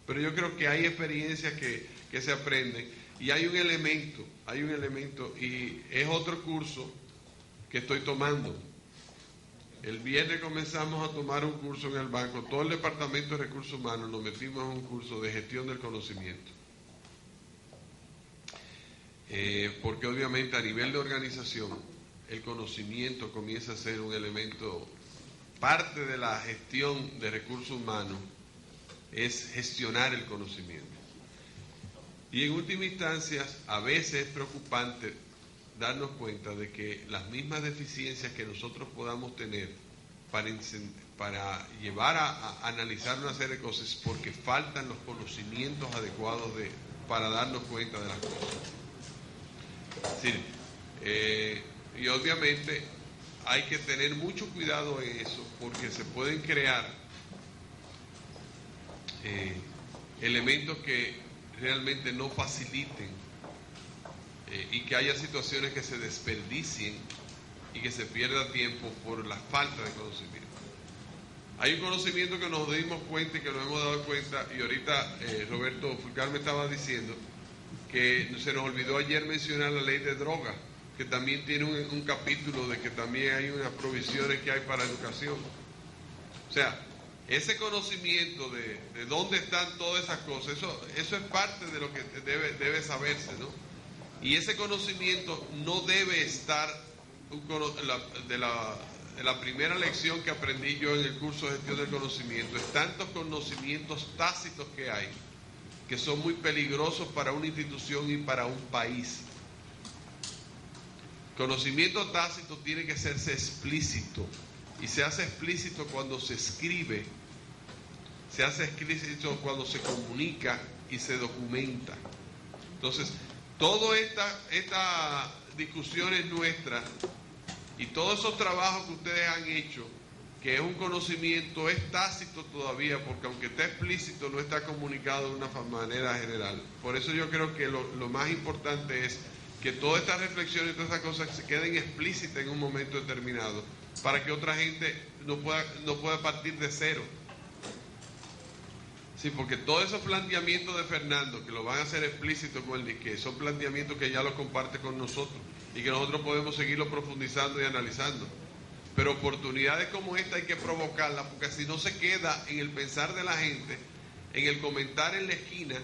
pero yo creo que hay experiencias que se aprenden, y hay un elemento y es otro curso que estoy tomando. El viernes comenzamos a tomar un curso en el banco, todo el departamento de recursos humanos nos metimos en un curso de gestión del conocimiento. Porque obviamente a nivel de organización el conocimiento comienza a ser un elemento, parte de la gestión de recursos humanos es gestionar el conocimiento. Y en última instancia a veces es preocupante darnos cuenta de que las mismas deficiencias que nosotros podamos tener para llevar a analizar una serie de cosas, porque faltan los conocimientos adecuados para darnos cuenta de las cosas. Sí, y obviamente hay que tener mucho cuidado en eso, porque se pueden crear elementos que realmente no faciliten y que haya situaciones que se desperdicien y que se pierda tiempo por la falta de conocimiento. Hay un conocimiento que nos dimos cuenta y que nos hemos dado cuenta, y ahorita Roberto Fulcar me estaba diciendo que se nos olvidó ayer mencionar la ley de drogas, que también tiene un capítulo de que también hay unas provisiones que hay para educación. O sea, ese conocimiento de dónde están todas esas cosas, eso es parte de lo que debe saberse, ¿no? Y ese conocimiento no debe estar de la primera lección que aprendí yo en el curso de gestión del conocimiento, es tantos conocimientos tácitos que hay, que son muy peligrosos para una institución y para un país. Conocimiento tácito tiene que hacerse explícito, y se hace explícito cuando se escribe, se hace explícito cuando se comunica y se documenta. Entonces, todas estas discusiones nuestras y todos esos trabajos que ustedes han hecho, que es un conocimiento, es tácito todavía, porque aunque está explícito no está comunicado de una manera general. Por eso yo creo que lo más importante es que todas estas reflexiones y todas estas cosas se queden explícitas en un momento determinado, para que otra gente no pueda partir de cero. Sí, porque todos esos planteamientos de Fernando, que lo van a hacer explícito con el disque, son planteamientos que ya los comparte con nosotros y que nosotros podemos seguirlo profundizando y analizando. pero oportunidades como esta hay que provocarlas, porque si no se queda en el pensar de la gente, en el comentar en la esquina,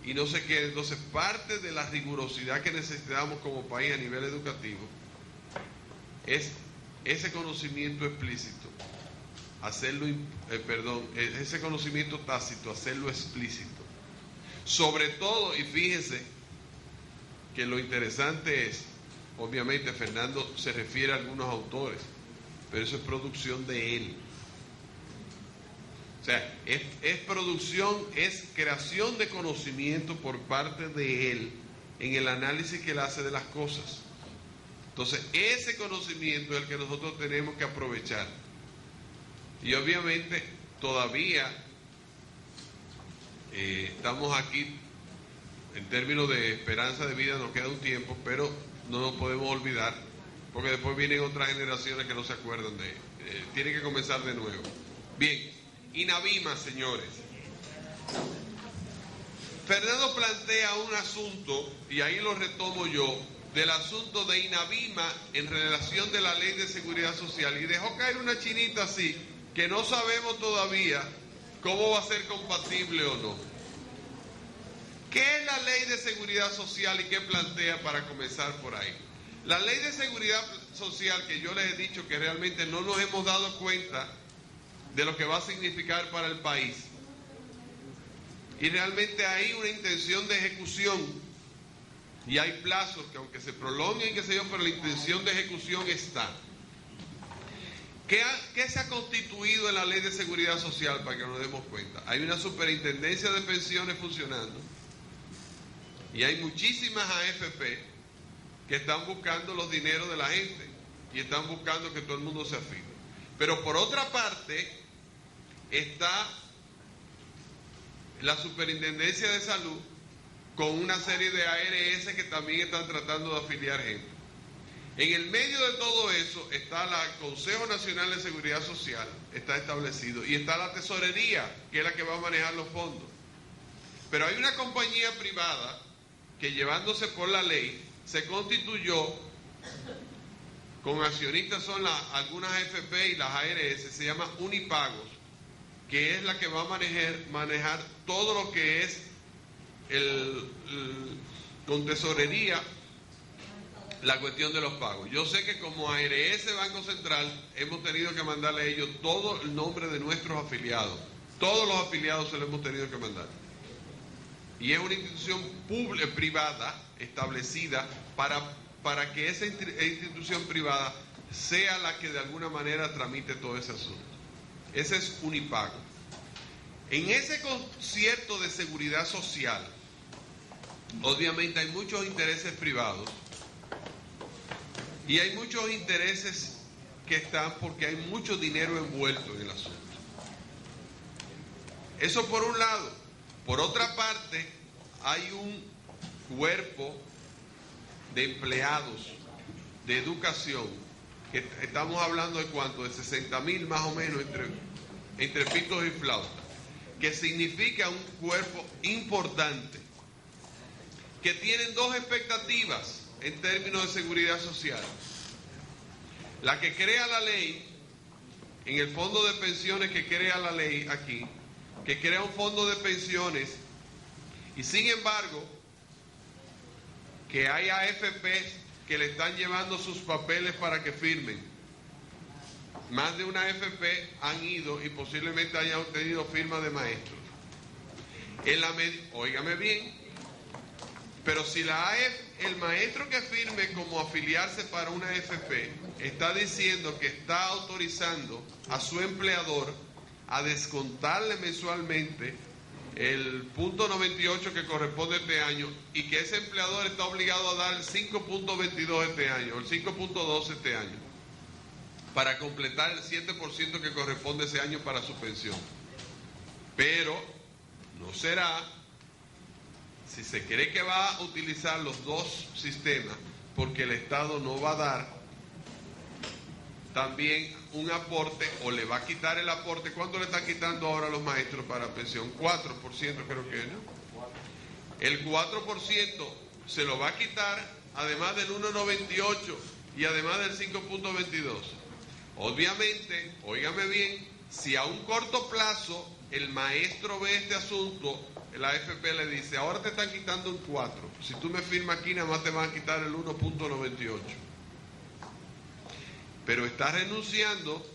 y no se queda. Entonces, parte de la rigurosidad que necesitamos como país a nivel educativo es ese conocimiento explícito, hacerlo, ese conocimiento tácito, hacerlo explícito. Sobre todo, y fíjense que lo interesante es, obviamente Fernando se refiere a algunos autores, pero eso es producción de él. O sea, es producción, es creación de conocimiento por parte de él en el análisis que él hace de las cosas. Entonces, ese conocimiento es el que nosotros tenemos que aprovechar. Y obviamente, todavía estamos aquí, en términos de esperanza de vida nos queda un tiempo, pero no nos podemos olvidar, porque después vienen otras generaciones que no se acuerdan de él. Tiene que comenzar de nuevo. Bien, INAVIMA, señores. Fernando plantea un asunto, y ahí lo retomo yo, del asunto de INAVIMA en relación de la Ley de Seguridad Social, y dejó caer una chinita así, que no sabemos todavía cómo va a ser compatible o no. ¿Qué es la Ley de Seguridad Social y qué plantea para comenzar por ahí? La Ley de Seguridad Social, que yo les he dicho que realmente no nos hemos dado cuenta de lo que va a significar para el país. Y realmente hay una intención de ejecución y hay plazos que aunque se prolonguen, qué sé yo, pero la intención de ejecución está. ¿Qué se ha constituido en la Ley de Seguridad Social para que nos demos cuenta? Hay una superintendencia de pensiones funcionando y hay muchísimas AFP que están buscando los dineros de la gente y están buscando que todo el mundo se afile. Pero por otra parte está la Superintendencia de Salud con una serie de ARS que también están tratando de afiliar gente. En el medio de todo eso está el Consejo Nacional de Seguridad Social, está establecido, y está la Tesorería, que es la que va a manejar los fondos. Pero hay una compañía privada que, llevándose por la ley, se constituyó con accionistas, son algunas AFP y las ARS, se llama Unipagos, que es la que va a manejar todo lo que es con tesorería, la cuestión de los pagos. Yo sé que como ARS Banco Central hemos tenido que mandarle a ellos todo el nombre de nuestros afiliados. Todos los afiliados se los hemos tenido que mandar. Y es una institución privada establecida para que esa institución privada sea la que de alguna manera tramite todo ese asunto. Ese es Unipago. En ese concierto de seguridad social, obviamente hay muchos intereses privados y hay muchos intereses que están porque hay mucho dinero envuelto en el asunto. Eso por un lado. Por otra parte, hay un cuerpo de empleados de educación, que estamos hablando de cuánto, de 60,000 más o menos entre pitos y flautas, que significa un cuerpo importante, que tienen dos expectativas en términos de seguridad social. La que crea la ley, en el fondo de pensiones que crea la ley aquí, que crea un fondo de pensiones, y sin embargo, que hay AFPs que le están llevando sus papeles para que firmen. Más de una AFP han ido y posiblemente hayan obtenido firma de maestros. Óigame bien, pero si el maestro que firme como afiliarse para una AFP está diciendo que está autorizando a su empleador a descontarle mensualmente el punto 98 que corresponde este año y que ese empleador está obligado a dar el 5.22 este año, el 5.12 este año, para completar el 7% que corresponde ese año para su pensión. Pero no será, si se cree que va a utilizar los dos sistemas, porque el Estado no va a dar también un aporte, o le va a quitar el aporte. ¿Cuánto le están quitando ahora a los maestros para pensión? 4% creo que es, ¿no? El 4% se lo va a quitar, además del 1.98 y además del 5.22. Obviamente, óigame bien, si a un corto plazo el maestro ve este asunto, la AFP le dice, ahora te están quitando un 4, si tú me firmas aquí nada más te van a quitar el 1.98. Pero está renunciando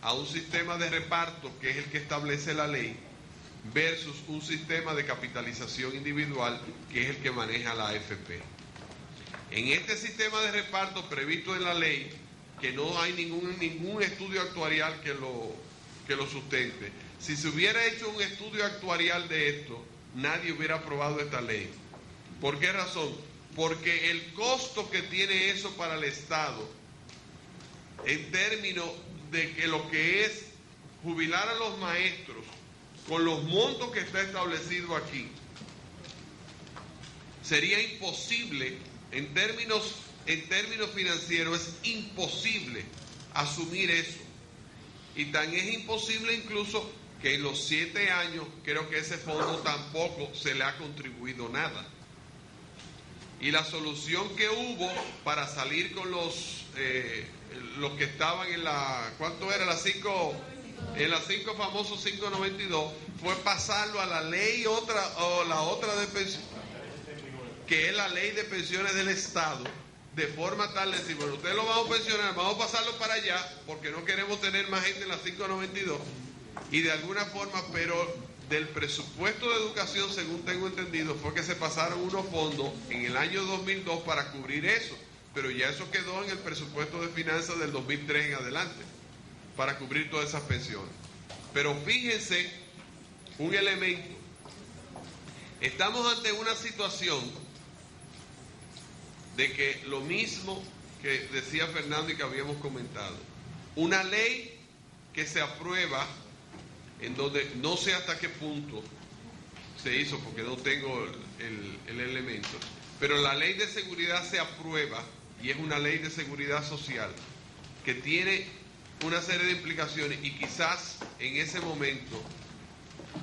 a un sistema de reparto que es el que establece la ley versus un sistema de capitalización individual que es el que maneja la AFP. En este sistema de reparto previsto en la ley, que no hay ningún estudio actuarial que lo sustente, si se hubiera hecho un estudio actuarial de esto, nadie hubiera aprobado esta ley. ¿Por qué razón? Porque el costo que tiene eso para el Estado, en términos de que lo que es jubilar a los maestros con los montos que está establecido aquí, sería imposible, en términos financieros, es imposible asumir eso. Y tan es imposible incluso que en los 7 años creo que ese fondo tampoco se le ha contribuido nada. Y la solución que hubo para salir con los que estaban en la, ¿cuánto era? En las 5 famosos 592, fue pasarlo a la ley la otra de pensiones, que es la ley de pensiones del Estado, de forma tal de decir, bueno, ustedes lo vamos a pensionar, vamos a pasarlo para allá, porque no queremos tener más gente en las 592, y de alguna forma, pero del presupuesto de educación, según tengo entendido, fue que se pasaron unos fondos en el año 2002 para cubrir eso, pero ya eso quedó en el presupuesto de finanzas del 2003 en adelante, para cubrir todas esas pensiones. Pero fíjense un elemento, estamos ante una situación de que lo mismo que decía Fernando y que habíamos comentado, una ley que se aprueba en donde no sé hasta qué punto se hizo porque no tengo el elemento, pero la ley de seguridad se aprueba y es una ley de seguridad social que tiene una serie de implicaciones y quizás en ese momento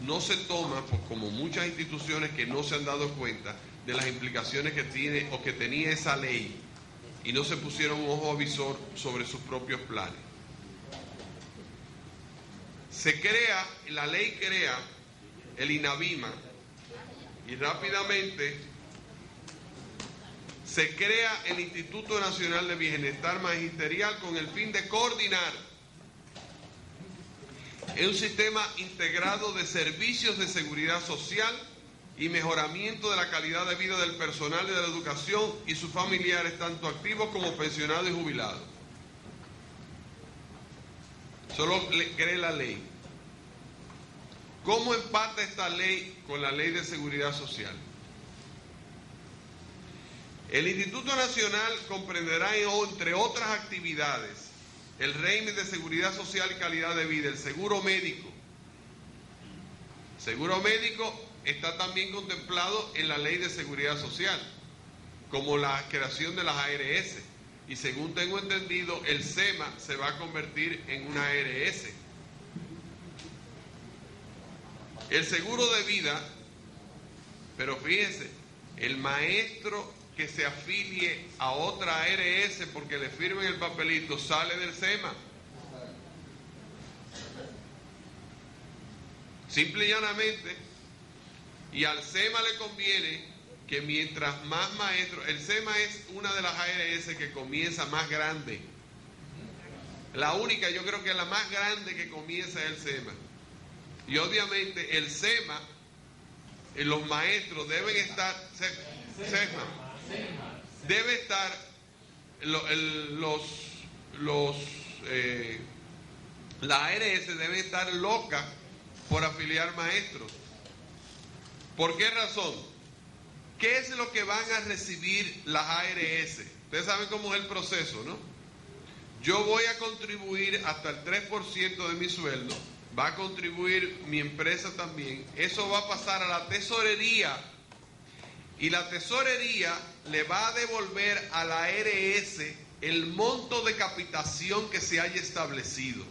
no se toma, pues, como muchas instituciones que no se han dado cuenta de las implicaciones que tiene o que tenía esa ley y no se pusieron un ojo avisor sobre sus propios planes. La ley crea el INAVIMA y rápidamente se crea el Instituto Nacional de Bienestar Magisterial con el fin de coordinar un sistema integrado de servicios de seguridad social y mejoramiento de la calidad de vida del personal de la educación y sus familiares, tanto activos como pensionados y jubilados. Solo cree la ley. ¿Cómo empata esta ley con la ley de seguridad social? El Instituto Nacional comprenderá, entre otras actividades, el régimen de seguridad social y calidad de vida, el seguro médico. El seguro médico está también contemplado en la ley de seguridad social, como la creación de las ARS. Y según tengo entendido, el SEMA se va a convertir en una ARS. El seguro de vida, pero fíjense, el maestro que se afilie a otra ARS porque le firmen el papelito sale del SEMA. Simple y llanamente, y al SEMA le conviene que mientras más maestros, el SEMA es una de las ARS que comienza más grande. La única, yo creo que la más grande que comienza es el SEMA. Y obviamente el SEMA, los maestros deben estar, debe estar, la ARS debe estar loca por afiliar maestros. ¿Por qué razón? ¿Qué es lo que van a recibir las ARS? Ustedes saben cómo es el proceso, ¿no? Yo voy a contribuir hasta el 3% de mi sueldo, va a contribuir mi empresa también, eso va a pasar a la tesorería y la tesorería le va a devolver a la ARS el monto de capitación que se haya establecido.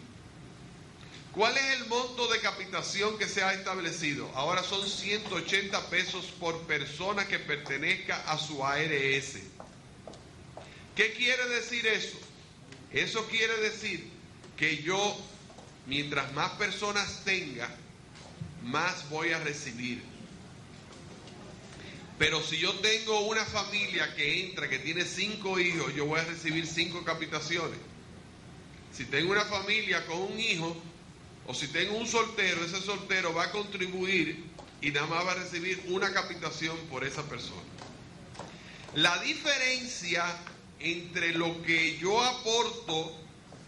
¿Cuál es el monto de capitación que se ha establecido? Ahora son 180 pesos por persona que pertenezca a su ARS. ¿Qué quiere decir eso? Eso quiere decir que yo, mientras más personas tenga, más voy a recibir. Pero si yo tengo una familia que entra, que tiene 5 hijos, yo voy a recibir 5 capitaciones. Si tengo una familia con un hijo, o si tengo un soltero, ese soltero va a contribuir y nada más va a recibir una capitación por esa persona. La diferencia entre lo que yo aporto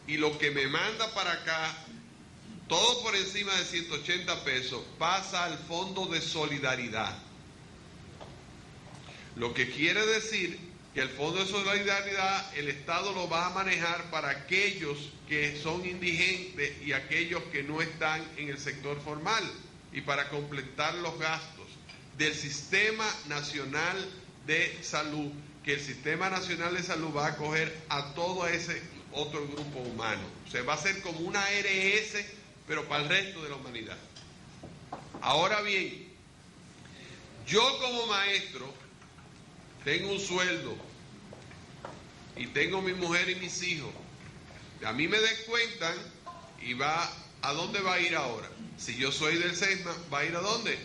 y lo que me manda para acá, todo por encima de 180 pesos, pasa al fondo de solidaridad. Lo que quiere decir que el fondo de solidaridad el Estado lo va a manejar para aquellos que son indigentes y aquellos que no están en el sector formal, y para completar los gastos del Sistema Nacional de Salud, que el Sistema Nacional de Salud va a acoger a todo ese otro grupo humano. O sea, va a ser como una ARS, pero para el resto de la humanidad. Ahora bien, yo como maestro tengo un sueldo y tengo mi mujer y mis hijos. A mí me descuentan y va, ¿a dónde va a ir ahora? Si yo soy del SESMA, ¿va a ir a dónde?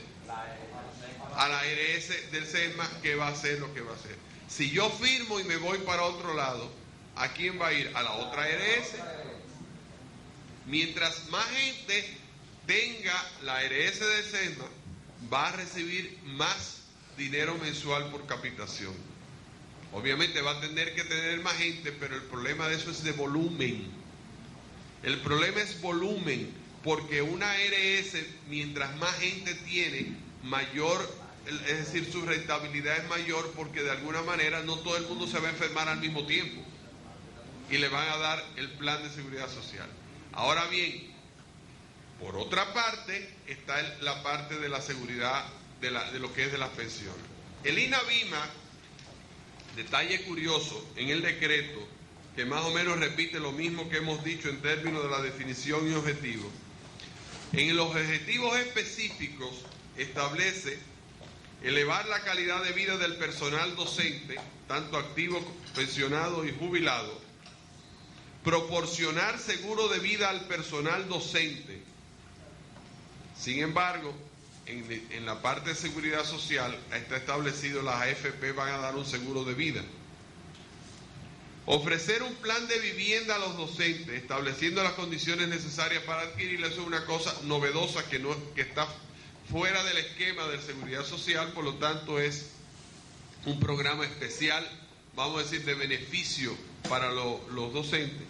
A la ARS del SESMA, que va a hacer lo que va a hacer. Si yo firmo y me voy para otro lado, ¿a quién va a ir? A la otra ARS. Mientras más gente tenga la ARS del SESMA, va a recibir más dinero mensual por capitación. Obviamente va a tener que tener más gente, pero el problema de eso es de volumen. El problema es volumen, porque una ARS, mientras más gente tiene, mayor, es decir, su rentabilidad es mayor, porque de alguna manera no todo el mundo se va a enfermar al mismo tiempo y le van a dar el plan de seguridad social. Ahora bien, por otra parte está la parte de la seguridad de lo que es de las pensiones. El INAVIMA, detalle curioso en el decreto, que más o menos repite lo mismo que hemos dicho en términos de la definición y objetivos. En los objetivos específicos establece elevar la calidad de vida del personal docente, tanto activo, pensionado y jubilado, proporcionar seguro de vida al personal docente. Sin embargo, en la parte de seguridad social está establecido, las AFP van a dar un seguro de vida. Ofrecer un plan de vivienda a los docentes, estableciendo las condiciones necesarias para adquirirla. Eso es una cosa novedosa que está fuera del esquema de seguridad social, por lo tanto es un programa especial, vamos a decir, de beneficio para los docentes.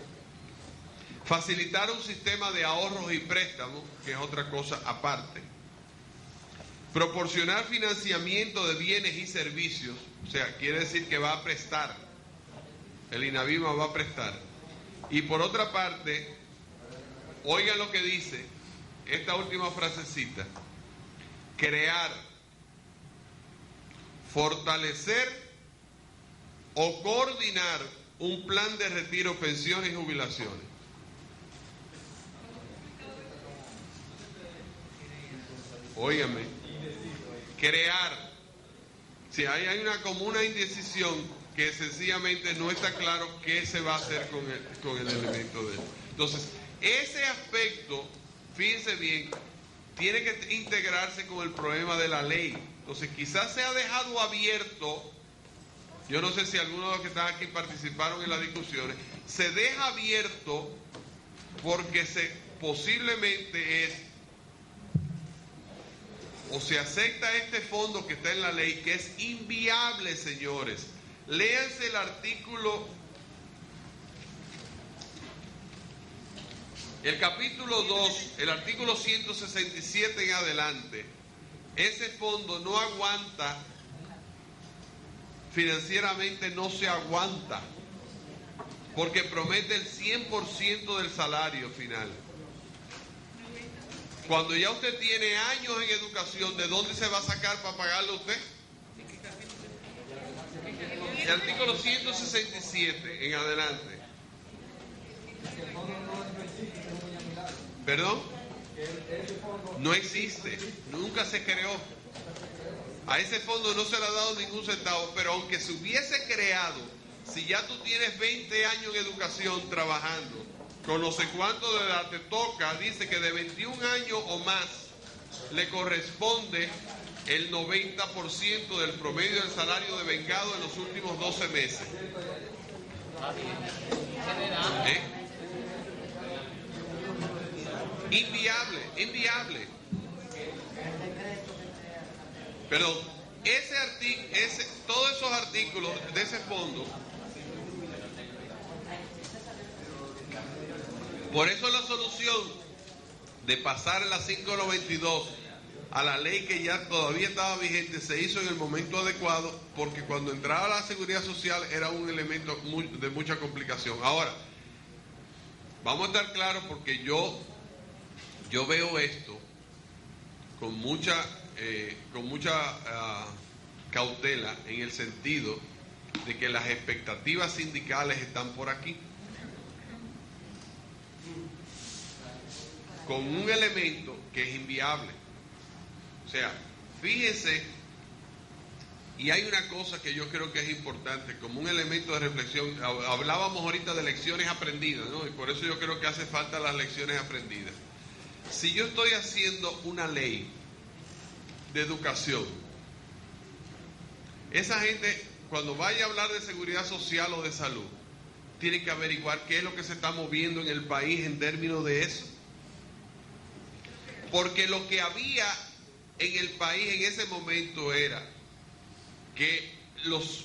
Facilitar un sistema de ahorros y préstamos, que es otra cosa aparte. Proporcionar financiamiento de bienes y servicios, o sea, quiere decir que va a prestar, el INAVIMA va a prestar. Y por otra parte, oigan lo que dice esta última frasecita: crear, fortalecer o coordinar un plan de retiro, pensiones y jubilaciones. Óigame, crear. Si hay como una indecisión que sencillamente no está claro qué se va a hacer con el elemento de él. Entonces, ese aspecto, fíjense bien, tiene que integrarse con el problema de la ley. Entonces, quizás se ha dejado abierto, yo no sé si algunos de los que están aquí participaron en las discusiones, se deja abierto porque posiblemente es, o se acepta este fondo que está en la ley, que es inviable, señores. Léanse el artículo, el capítulo 2, el artículo 167 en adelante. Ese fondo no aguanta, financieramente no se aguanta, porque promete el 100% del salario final. Cuando ya usted tiene años en educación, ¿de dónde se va a sacar para pagarle a usted? El artículo 167 en adelante. ¿Perdón? No existe, nunca se creó. A ese fondo no se le ha dado ningún centavo, pero aunque se hubiese creado, si ya tú tienes 20 años en educación trabajando con no sé cuánto de edad te toca, dice que de 21 años o más le corresponde el 90% del promedio del salario de vengado en los últimos 12 meses. Inviable. Perdón, todos esos artículos de ese fondo, por eso la solución de pasar la 592 a la ley que ya todavía estaba vigente se hizo en el momento adecuado, porque cuando entraba la seguridad social era un elemento de mucha complicación. Ahora, vamos a estar claros, porque yo veo esto con mucha cautela, en el sentido de que las expectativas sindicales están por aquí, con un elemento que es inviable. O sea, fíjense, y hay una cosa que yo creo que es importante, como un elemento de reflexión. Hablábamos ahorita de lecciones aprendidas, ¿no? Y por eso yo creo que hace falta las lecciones aprendidas. Si yo estoy haciendo una ley de educación, esa gente, cuando vaya a hablar de seguridad social o de salud, tiene que averiguar qué es lo que se está moviendo en el país en términos de eso. Porque lo que había en el país en ese momento era que los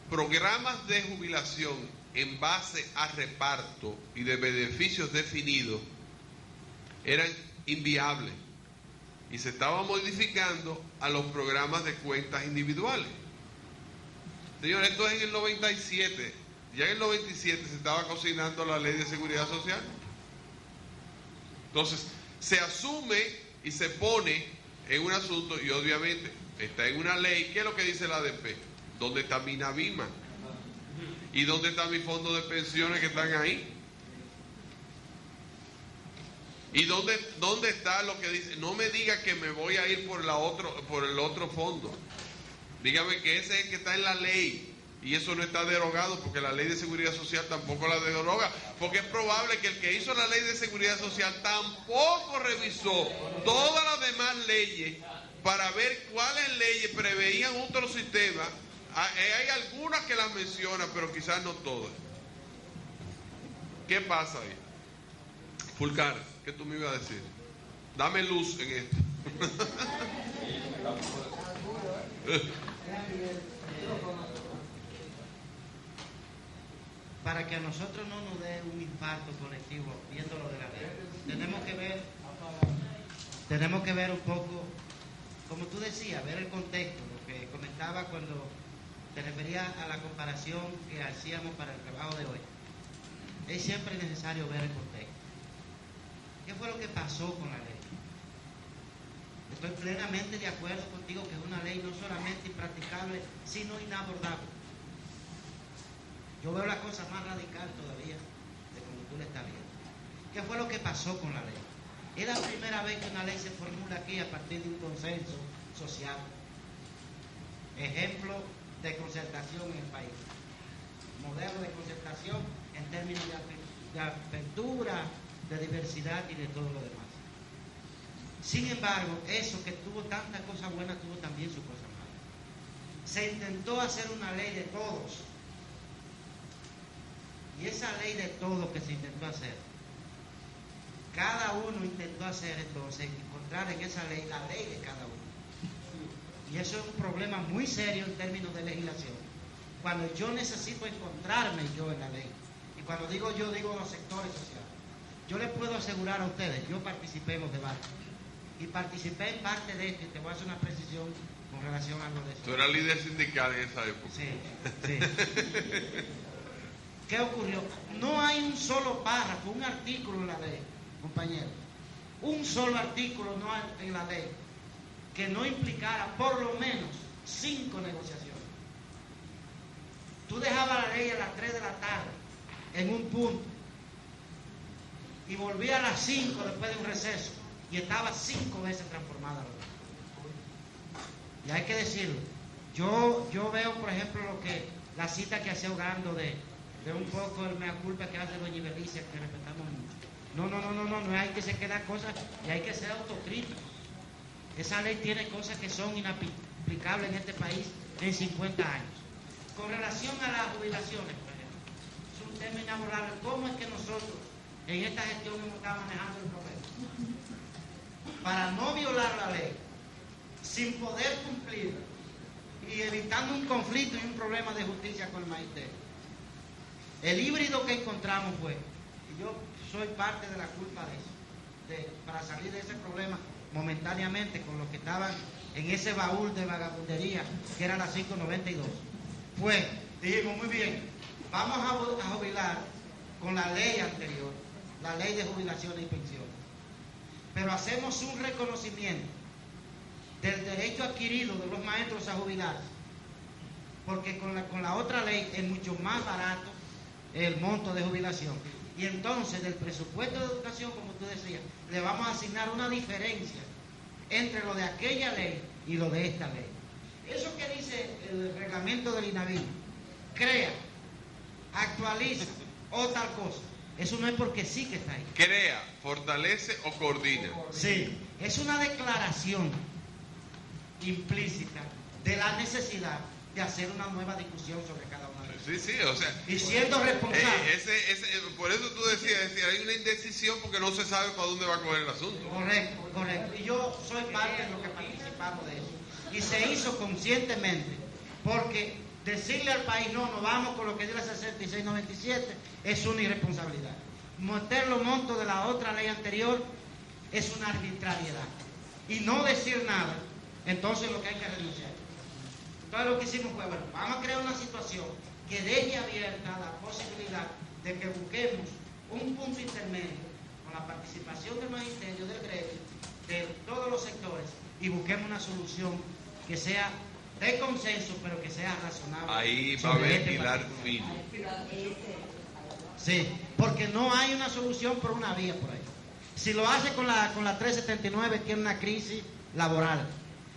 programas de jubilación en base a reparto y de beneficios definidos eran inviables, y se estaba modificando a los programas de cuentas individuales. Señores, esto es en el 97. Ya en el 97 se estaba cocinando la ley de seguridad social. Entonces, se asume y se pone en un asunto, y obviamente está en una ley. ¿Qué es lo que dice la ADP? ¿Dónde está mi Navima? ¿Y dónde está mi fondo de pensiones que están ahí? ¿Y dónde está lo que dice? No me diga que me voy a ir por el otro fondo. Dígame que ese es el que está en la ley. Y eso no está derogado, porque la ley de seguridad social tampoco la deroga. Porque es probable que el que hizo la ley de seguridad social tampoco revisó todas las demás leyes para ver cuáles leyes preveían otro sistema. Hay algunas que las mencionan, pero quizás no todas. ¿Qué pasa ahí? Fulcar, ¿qué tú me ibas a decir? Dame luz en esto. Para que a nosotros no nos dé un infarto colectivo viendo lo de la ley, tenemos que ver un poco, como tú decías, ver el contexto, lo que comentaba cuando te refería a la comparación que hacíamos para el trabajo de hoy. Es siempre necesario ver el contexto. ¿Qué fue lo que pasó con la ley? Estoy plenamente de acuerdo contigo que es una ley no solamente impracticable, sino inabordable. Yo veo la cosa más radical todavía de como tú le estás viendo. ¿Qué fue lo que pasó con la ley? Es la primera vez que una ley se formula aquí a partir de un consenso social. Ejemplo de concertación en el país. Modelo de concertación en términos de apertura, de diversidad y de todo lo demás. Sin embargo, eso que tuvo tantas cosas buenas, tuvo también sus cosas malas. Se intentó hacer una ley de todos. Y esa ley de todo que se intentó hacer, cada uno intentó hacer entonces, encontrar en esa ley la ley de cada uno. Y eso es un problema muy serio en términos de legislación. Cuando yo necesito encontrarme yo en la ley, y cuando digo yo, digo los sectores sociales. Yo les puedo asegurar a ustedes, yo participé en los debates, y participé en parte de esto, y te voy a hacer una precisión con relación a lo de eso. Tú eras líder sindical en esa época. Sí. ¿Qué ocurrió? No hay un solo párrafo, un artículo en la ley, compañero. Un solo artículo no hay en la ley que no implicara por lo menos 5 negociaciones. Tú dejabas la ley a las 3 de la tarde en un punto y volvías a las 5 después de un receso y estaba 5 veces transformada la ley. Y hay que decirlo. Yo veo, por ejemplo, la cita que hacía Ogando de de un poco el mea culpa que hace doña Ibelicia, que respetamos mucho. No hay que se quedar cosas y hay que ser autocríticos. Esa ley tiene cosas que son inaplicables en este país en 50 años. Con relación a las jubilaciones, por ejemplo, es un tema inaborrable. ¿Cómo es que nosotros en esta gestión hemos estado manejando el problema? Para no violar la ley, sin poder cumplir y evitando un conflicto y un problema de justicia con el magisterio. El híbrido que encontramos fue, y yo soy parte de la culpa de eso, para salir de ese problema momentáneamente con los que estaban en ese baúl de vagabundería que era la 592, dijimos muy bien, vamos a jubilar con la ley anterior, la ley de jubilaciones y pensiones, pero hacemos un reconocimiento del derecho adquirido de los maestros a jubilarse, porque con la otra ley es mucho más barato el monto de jubilación, y entonces del presupuesto de educación, como tú decías, le vamos a asignar una diferencia entre lo de aquella ley y lo de esta ley. Eso que dice el reglamento del INAVIMA, crea, actualiza o tal cosa, eso no es porque sí que está ahí. Crea, fortalece o coordina. Sí, es una declaración implícita de la necesidad de hacer una nueva discusión sobre cada una de ellas. Sí, o sea, y siendo responsable. Por eso tú decías, hay una indecisión porque no se sabe para dónde va a coger el asunto. Correcto. Y yo soy parte de los que participamos de eso. Y se hizo conscientemente, porque decirle al país, no vamos con lo que dice la 6697, es una irresponsabilidad. Meter los montos de la otra ley anterior es una arbitrariedad. Y no decir nada, entonces lo que hay que renunciar. Entonces lo que hicimos fue, bueno, vamos a crear una situación que deje abierta la posibilidad de que busquemos un punto intermedio con la participación del magisterio, del gremio, de todos los sectores, y busquemos una solución que sea de consenso, pero que sea razonable. Ahí va a haber pilar fino. Sí, porque no hay una solución por una vía por ahí. Si lo hace con la 379, tiene una crisis laboral.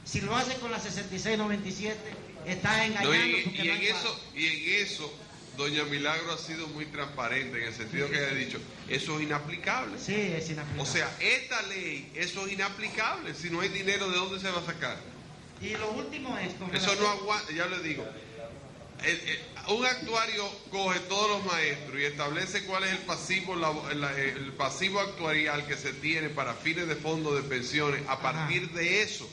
Si lo hace con la 6697, está engañando. Y en eso, doña Milagro ha sido muy transparente en el sentido que ha dicho, eso es inaplicable. Sí, es inaplicable. O sea, esta ley, eso es inaplicable. Si no hay dinero, ¿de dónde se va a sacar? Y lo último es... Eso no aguanta, ya le digo. Un actuario coge todos los maestros y establece cuál es el pasivo actuarial que se tiene para fines de fondos de pensiones a partir de eso.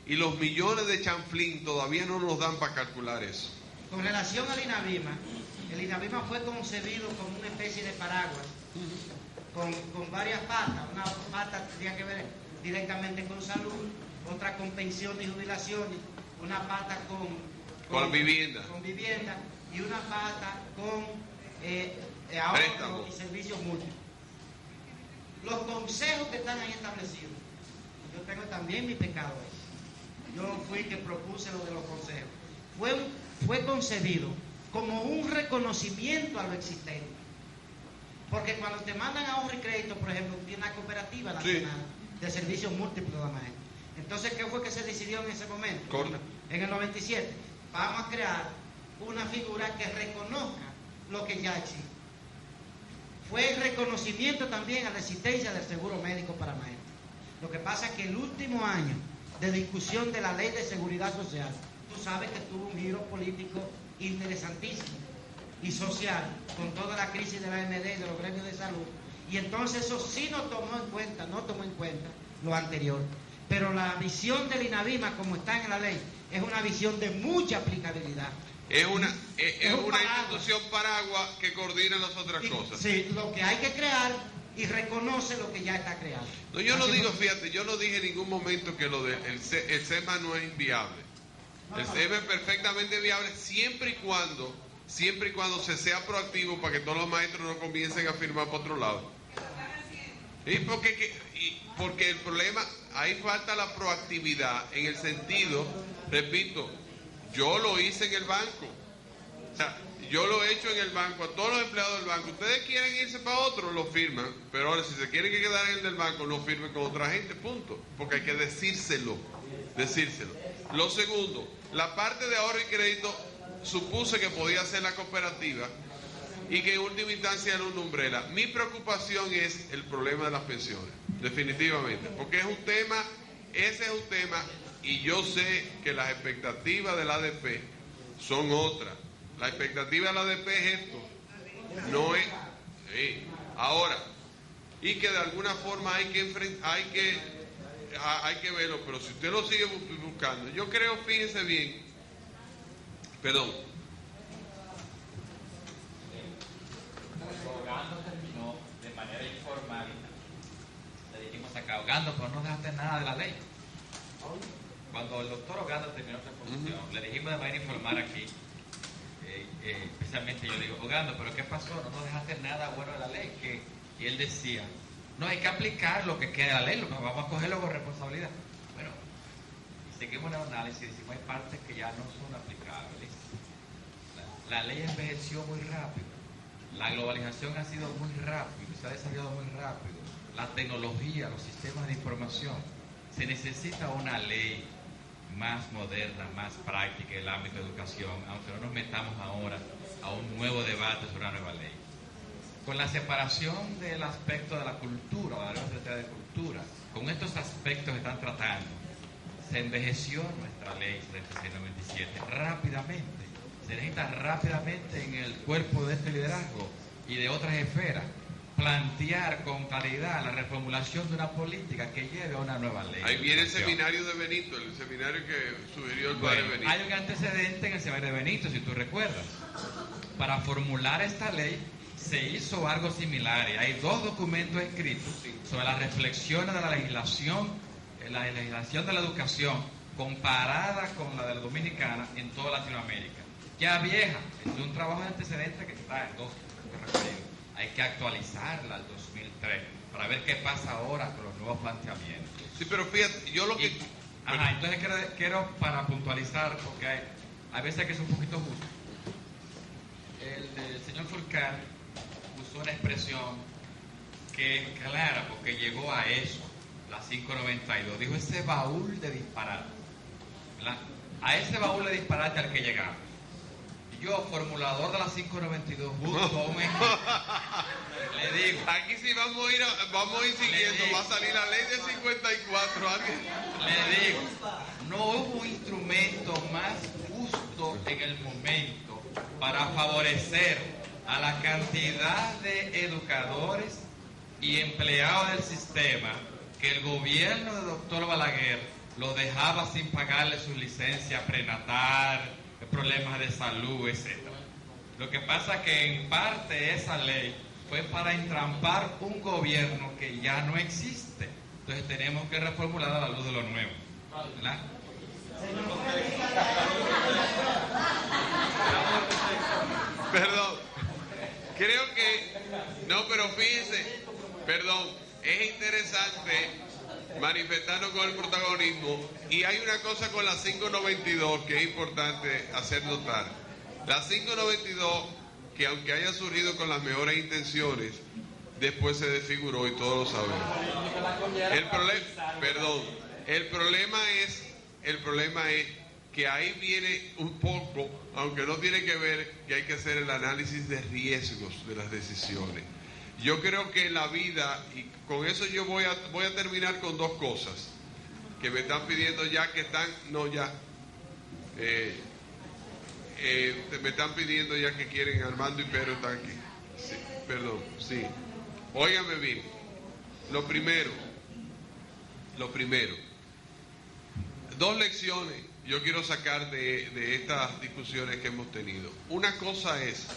Y los millones de chanflín todavía no nos dan para calcular eso. Con relación al INAVIMA, el INAVIMA fue concebido como una especie de paraguas con varias patas. Una pata tendría que ver directamente con salud, otra con pensiones y jubilaciones, una pata con vivienda y una pata con ahorro y servicios múltiples. Los consejos que están ahí establecidos, yo tengo también mi pecado ahí. Yo fui que propuse lo de los consejos. Fue concebido como un reconocimiento a lo existente. Porque cuando te mandan ahorro y crédito, por ejemplo, tiene una cooperativa nacional de servicios múltiples de la maestra. Entonces, ¿qué fue que se decidió en ese momento? En el 97. Vamos a crear una figura que reconozca lo que ya existe. Fue el reconocimiento también a la existencia del seguro médico para maestros. Lo que pasa es que el último año de discusión de la ley de seguridad social, tú sabes que tuvo un giro político interesantísimo y social con toda la crisis de la AMD y de los gremios de salud, y entonces eso sí no tomó en cuenta lo anterior. Pero la visión del INAVIMA, como está en la ley, es una visión de mucha aplicabilidad. Es una institución paraguas que coordina las otras cosas. Sí, lo que hay que crear y reconoce lo que ya está creado. No, yo no digo, fíjate, yo no dije en ningún momento que lo del el SEMA no es inviable. El SEMA es perfectamente viable siempre y cuando se sea proactivo para que todos los maestros no comiencen a firmar por otro lado. Y porque el problema, ahí falta la proactividad en el sentido, repito, yo lo hice en el banco. O sea, yo lo he hecho en el banco, a todos los empleados del banco. Ustedes quieren irse para otro, lo firman. Pero ahora, si se quieren quedar en el del banco, no firmen con otra gente, punto. Porque hay que decírselo. Lo segundo, la parte de ahorro y crédito supuse que podía ser la cooperativa. y que en última instancia era una umbrella. Mi preocupación es el problema de las pensiones, definitivamente, porque ese es un tema, y yo sé que las expectativas del ADP son otras. La expectativa del ADP es esto, no es... Sí. Ahora, y que de alguna forma hay que verlo, pero si usted lo sigue buscando, yo creo, fíjense bien, perdón. Ogando terminó de manera informal. Le dijimos acá, Ogando, pero no dejaste nada de la ley. Cuando el doctor Ogando terminó su exposición, le dijimos de manera informal aquí, especialmente yo le digo, Ogando, pero ¿qué pasó? No dejaste nada bueno de la ley. Y él decía, no, hay que aplicar lo que queda de la ley, vamos a cogerlo con responsabilidad. Bueno, seguimos en el análisis y decimos, hay partes que ya no son aplicables. La ley envejeció muy rápido. La globalización ha sido muy rápido, se ha desarrollado muy rápido. La tecnología, los sistemas de información. Se necesita una ley más moderna, más práctica en el ámbito de educación, aunque no nos metamos ahora a un nuevo debate sobre una nueva ley. Con la separación del aspecto de la cultura, o de la Secretaría de Cultura, con estos aspectos que están tratando, se envejeció nuestra ley 7697 rápidamente. Se necesita rápidamente en el cuerpo de este liderazgo y de otras esferas plantear con claridad la reformulación de una política que lleve a una nueva ley. Ahí viene el seminario de Benito, el seminario que sugirió el padre Benito. Hay un antecedente en el seminario de Benito, si tú recuerdas. Para formular esta ley se hizo algo similar y hay 2 documentos escritos sobre las reflexiones de la legislación de la educación comparada con la de la dominicana en toda Latinoamérica. Ya vieja, es un trabajo de antecedente que está en 2 referidos. Hay que actualizarla al 2003 para ver qué pasa ahora con los nuevos planteamientos. Sí, pero fíjate, yo lo que... Entonces quiero para puntualizar, porque hay veces que es un poquito justo. El señor Fulcar usó una expresión que es clara, porque llegó a eso, la 592. Dijo ese baúl de disparate. ¿Verdad? A ese baúl de disparate al que llegamos. Yo, formulador de la 592, justo a un equipo, le digo... Aquí sí vamos a ir siguiendo, va a salir la ley de 54. Le digo, no hubo un instrumento más justo en el momento para favorecer a la cantidad de educadores y empleados del sistema que el gobierno del doctor Balaguer lo dejaba sin pagarle su licencia prenatal, problemas de salud, etc. Lo que pasa es que en parte esa ley fue para entrampar un gobierno que ya no existe. Entonces tenemos que reformular a la luz de lo nuevo, ¿verdad? Perdón, creo que... No, pero fíjense, perdón, es interesante manifestarnos con el protagonismo, y hay una cosa con la 592 que es importante hacer notar. La 592, que aunque haya surgido con las mejores intenciones, después se desfiguró y todos lo sabemos. El problema es que ahí viene un poco, aunque no tiene que ver, que hay que hacer el análisis de riesgos de las decisiones. Yo creo que la vida, y con eso yo voy a terminar con 2 cosas que me están pidiendo ya, que están, no ya, me están pidiendo ya que quieren, Armando y Pedro están aquí. Sí, perdón, sí. Óigame bien, lo primero, 2 lecciones yo quiero sacar de estas discusiones que hemos tenido. Una cosa es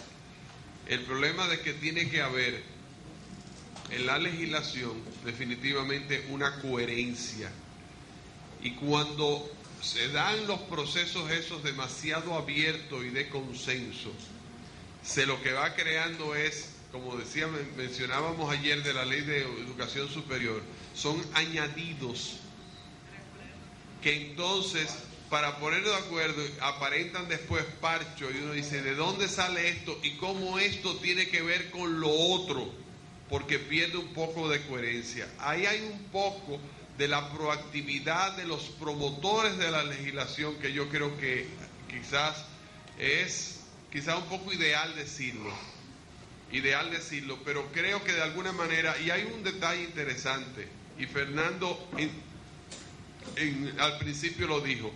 el problema de que tiene que haber en la legislación definitivamente una coherencia, y cuando se dan los procesos esos demasiado abiertos y de consenso, lo que va creando es, como mencionábamos ayer de la ley de educación superior, son añadidos que entonces, para ponernos de acuerdo, aparentan después parcho, y uno dice, ¿de dónde sale esto? Y cómo esto tiene que ver con lo otro, porque pierde un poco de coherencia. Ahí hay un poco de la proactividad de los promotores de la legislación, que yo creo que quizás es un poco ideal decirlo. ideal decirlo, pero creo que de alguna manera, y hay un detalle interesante, y Fernando al principio lo dijo,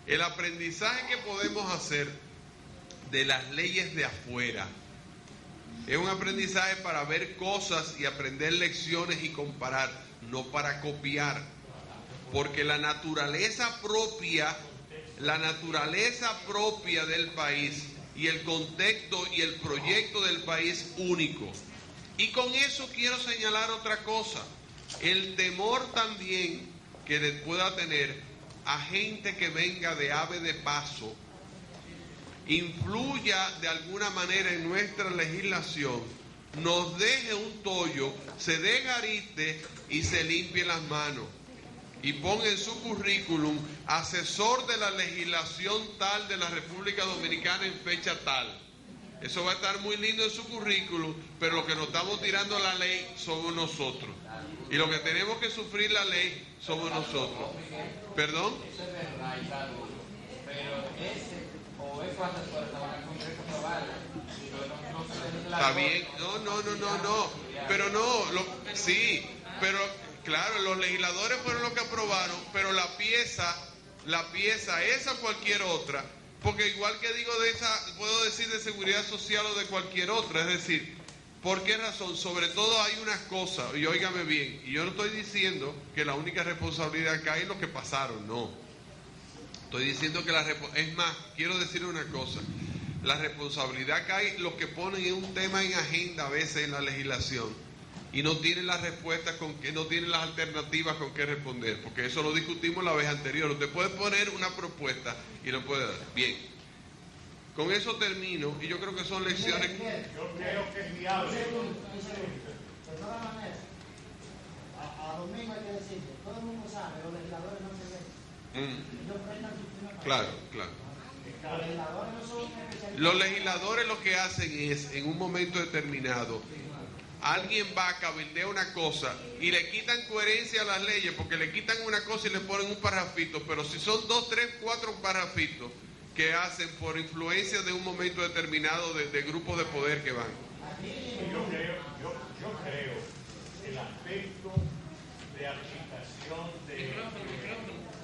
el aprendizaje que podemos hacer de las leyes de afuera es un aprendizaje para ver cosas y aprender lecciones y comparar, no para copiar, porque la naturaleza propia del país y el contexto y el proyecto del país único. Y con eso quiero señalar otra cosa, el temor también que pueda tener a gente que venga de ave de paso, influya de alguna manera en nuestra legislación, nos deje un tollo, se desgarite y se limpie las manos y ponga en su currículum asesor de la legislación tal de la República Dominicana en fecha tal. Eso va a estar muy lindo en su currículum, pero lo que nos estamos tirando a la ley somos nosotros. Y lo que tenemos que sufrir la ley somos nosotros. ¿Perdón? Está bien, no. Pero no, sí, pero claro, los legisladores fueron los que aprobaron, pero la pieza, esa o cualquier otra, porque igual que digo de esa, puedo decir de seguridad social o de cualquier otra, es decir, ¿por qué razón? Sobre todo hay unas cosas, y óigame bien, y yo no estoy diciendo que la única responsabilidad cae en los que pasaron, no. Estoy diciendo que es más, quiero decir una cosa, la responsabilidad cae en los que ponen un tema en agenda a veces en la legislación y no tienen las respuestas, no tienen las alternativas con qué responder, porque eso lo discutimos la vez anterior. Usted puede poner una propuesta y lo puede dar. Bien, con eso termino y yo creo que son lecciones. Yo creo que es viable. De todas maneras, a Domingo hay que decirlo, todo el mundo sabe, los legisladores no se ven. Ellos prestan su firma. Claro. Los legisladores no son especialistas. Los legisladores lo que hacen es, en un momento determinado, alguien va a cabildear una cosa y le quitan coherencia a las leyes porque le quitan una cosa y le ponen un parrafito, pero si son 2, 3, 4 parrafitos que hacen por influencia de un momento determinado de grupos de poder que van. Yo creo que el aspecto de agitación, de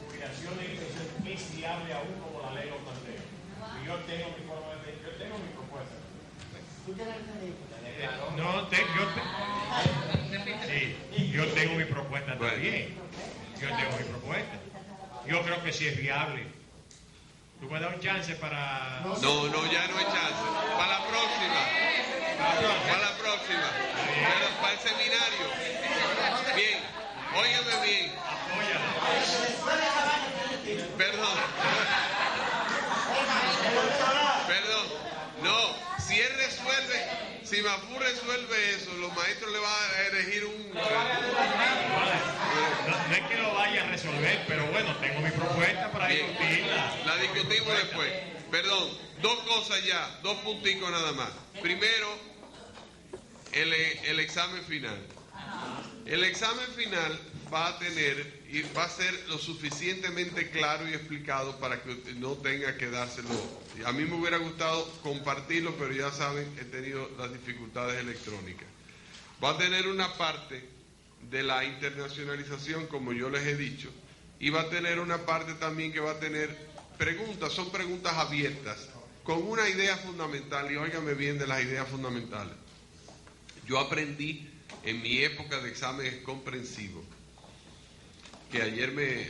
jubilación es viable aún como la ley lo plantea. Y yo tengo mi propuesta. ¿Tú tienes Yo tengo mi propuesta también. Yo creo que sí es viable. ¿Tú me das un chance para...? No, ya no hay chance. Para la próxima. Para el seminario. Bien, óigame bien. Perdón. No, si Mafú resuelve eso, los maestros le van a elegir un... No es que lo vaya a resolver, pero bueno, tengo mi propuesta para discutirla. La discutimos después. Perdón, 2 cosas ya, 2 punticos nada más. Primero, el examen final. El examen final va a tener y va a ser lo suficientemente claro y explicado para que usted no tenga que dárselo. A mí me hubiera gustado compartirlo, pero ya saben, he tenido las dificultades electrónicas. Va a tener una parte de la internacionalización, como yo les he dicho, y va a tener una parte también que va a tener preguntas, son preguntas abiertas, con una idea fundamental, y óigame bien de las ideas fundamentales. Yo aprendí en mi época de exámenes comprensivos, que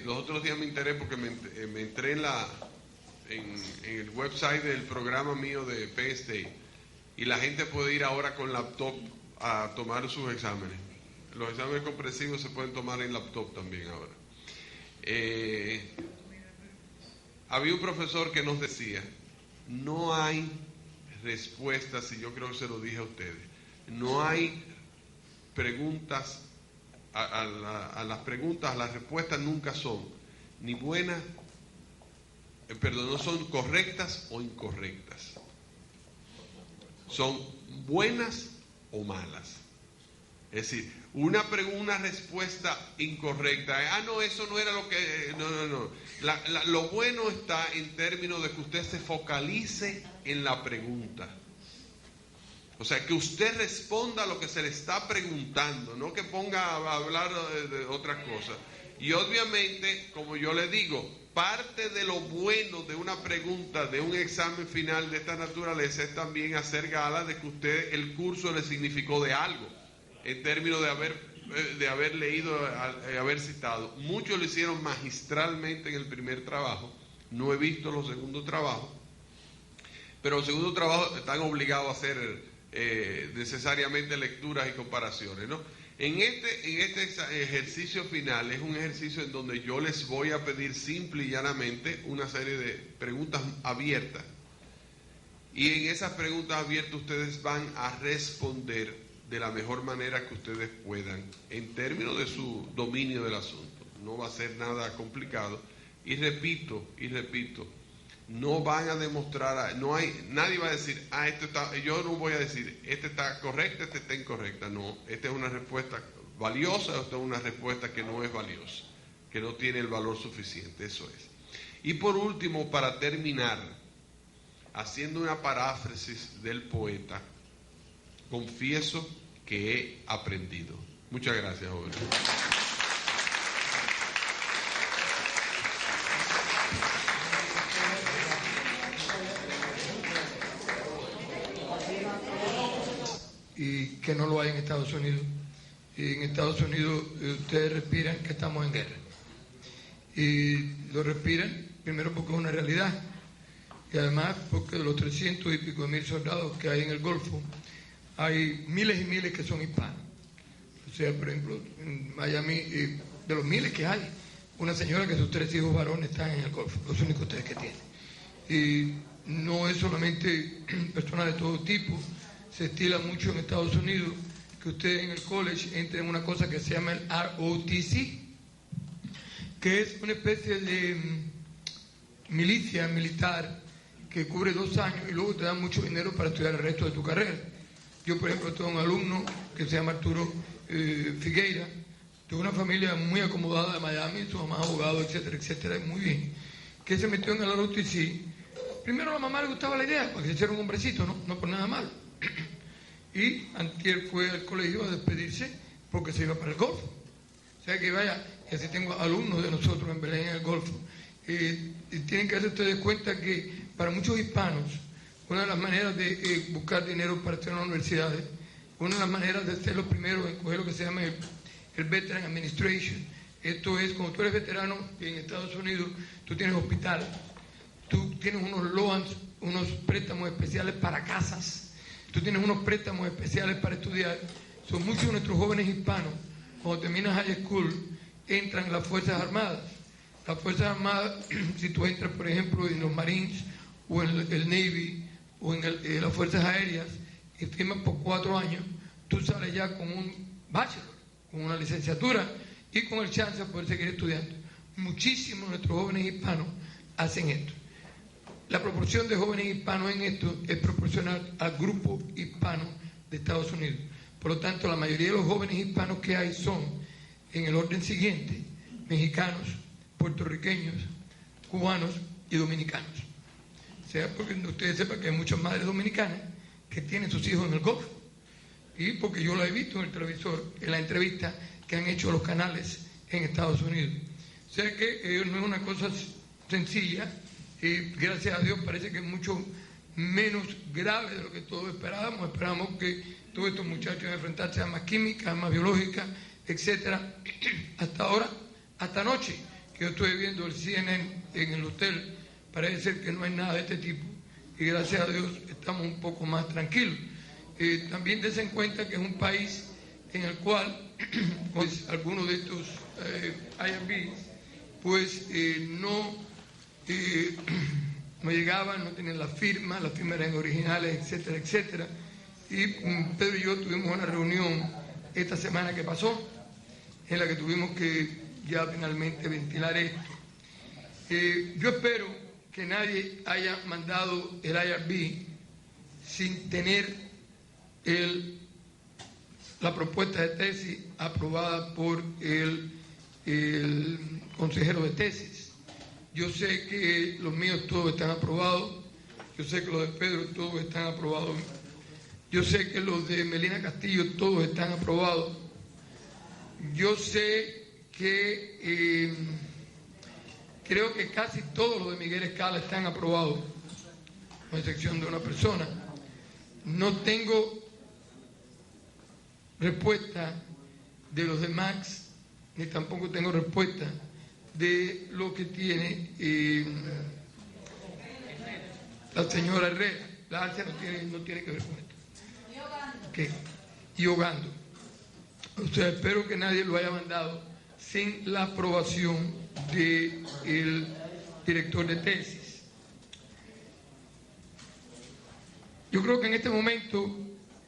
los otros días me enteré porque me entré en el website del programa mío de Penn State, y la gente puede ir ahora con laptop a tomar sus exámenes. Los exámenes comprensivos se pueden tomar en laptop también ahora. Había un profesor que nos decía, no hay respuestas, y yo creo que se lo dije a ustedes, no hay preguntas, a las preguntas, las respuestas nunca son ni buenas, no son correctas o incorrectas, son buenas o malas. Es decir, una respuesta incorrecta, no, eso no era lo que, no. Lo bueno está en términos de que usted se focalice en la pregunta. O sea, que usted responda a lo que se le está preguntando, no que ponga a hablar de otras cosas. Y obviamente, como yo le digo, parte de lo bueno de una pregunta, de un examen final de esta naturaleza, es también hacer gala de que usted, el curso le significó de algo, en términos de haber leído, haber citado. Muchos lo hicieron magistralmente en el primer trabajo, no he visto los segundos trabajos, pero los segundos trabajos están obligados a hacer necesariamente lecturas y comparaciones, ¿no? En este ejercicio final es un ejercicio en donde yo les voy a pedir simple y llanamente una serie de preguntas abiertas, y en esas preguntas abiertas ustedes van a responder de la mejor manera que ustedes puedan en términos de su dominio del asunto. No va a ser nada complicado, y repito, no van a demostrar, nadie va a decir, esto está, yo no voy a decir, este está correcta, este está incorrecta. No, esta es una respuesta valiosa, esta es una respuesta que no es valiosa, que no tiene el valor suficiente, eso es. Y por último, para terminar, haciendo una paráfrasis del poeta, confieso que he aprendido. Muchas gracias, joven. Y que no lo hay en Estados Unidos. Y en Estados Unidos ustedes respiran que estamos en guerra. Y lo respiran primero porque es una realidad, y además porque de los 300 y pico mil soldados que hay en el Golfo, hay miles y miles que son hispanos. O sea, por ejemplo, en Miami, de los miles que hay, una señora que sus 3 hijos varones están en el Golfo, los únicos ustedes que tienen. Y no es solamente personas de todo tipo. Se estila mucho en Estados Unidos que ustedes en el college entren en una cosa que se llama el ROTC, que es una especie de milicia militar que cubre 2 años y luego te dan mucho dinero para estudiar el resto de tu carrera. Yo, por ejemplo, tengo un alumno que se llama Arturo Figueira, de una familia muy acomodada de Miami, su mamá abogado, etcétera, etcétera, muy bien, que se metió en el ROTC. Primero a la mamá le gustaba la idea, para que se hiciera un hombrecito, no por nada malo. Y antier fue al colegio a despedirse porque se iba para el Golfo. O sea que vaya, y así tengo alumnos de nosotros en Belén en el Golfo. Y tienen que hacer ustedes cuenta que para muchos hispanos, una de las maneras de buscar dinero para estudiar en las universidades, una de las maneras de ser los primeros en coger lo que se llama el Veteran Administration. Esto es, cuando tú eres veterano en Estados Unidos, tú tienes hospital, tú tienes unos loans, unos préstamos especiales para casas, tú tienes unos préstamos especiales para estudiar. Son muchos de nuestros jóvenes hispanos, cuando terminan high school, entran en las Fuerzas Armadas. Las Fuerzas Armadas, si tú entras, por ejemplo, en los Marines, o en el Navy, o en las Fuerzas Aéreas, y firmas por 4 años, tú sales ya con un bachelor, con una licenciatura, y con el chance de poder seguir estudiando. Muchísimos de nuestros jóvenes hispanos hacen esto. La proporción de jóvenes hispanos en esto es proporcional al grupo hispano de Estados Unidos. Por lo tanto, la mayoría de los jóvenes hispanos que hay son, en el orden siguiente, mexicanos, puertorriqueños, cubanos y dominicanos. O sea, porque ustedes sepan que hay muchas madres dominicanas que tienen sus hijos en el Golfo. Y porque yo lo he visto en el televisor, en la entrevista que han hecho los canales en Estados Unidos. O sea que no es una cosa sencilla. Y gracias a Dios parece que es mucho menos grave de lo que todos esperábamos. Esperábamos que todos estos muchachos iban a enfrentarse a más química, a más biológica, etcétera. Hasta ahora, hasta anoche, que yo estuve viendo el CNN en el hotel, parece ser que no hay nada de este tipo. Y gracias a Dios estamos un poco más tranquilos. También des en cuenta que es un país en el cual pues, algunos de estos IRBs pues no llegaban, no tenían las firmas eran originales, etcétera, etcétera. Y Pedro y yo tuvimos una reunión esta semana que pasó, en la que tuvimos que ya finalmente ventilar esto. Yo espero que nadie haya mandado el IRB sin tener la propuesta de tesis aprobada por el consejero de tesis. Yo sé que los míos todos están aprobados, yo sé que los de Pedro todos están aprobados Yo sé que los de Melina Castillo todos están aprobados. Yo sé que creo que casi todos los de Miguel Escala están aprobados, con excepción de una persona. No tengo respuesta de los de Max, ni tampoco tengo respuesta de lo que tiene la señora Herrera. La alza no tiene que ver con esto. ¿Qué? Y Ogando. O sea, espero que nadie lo haya mandado sin la aprobación del director de tesis. Yo creo que en este momento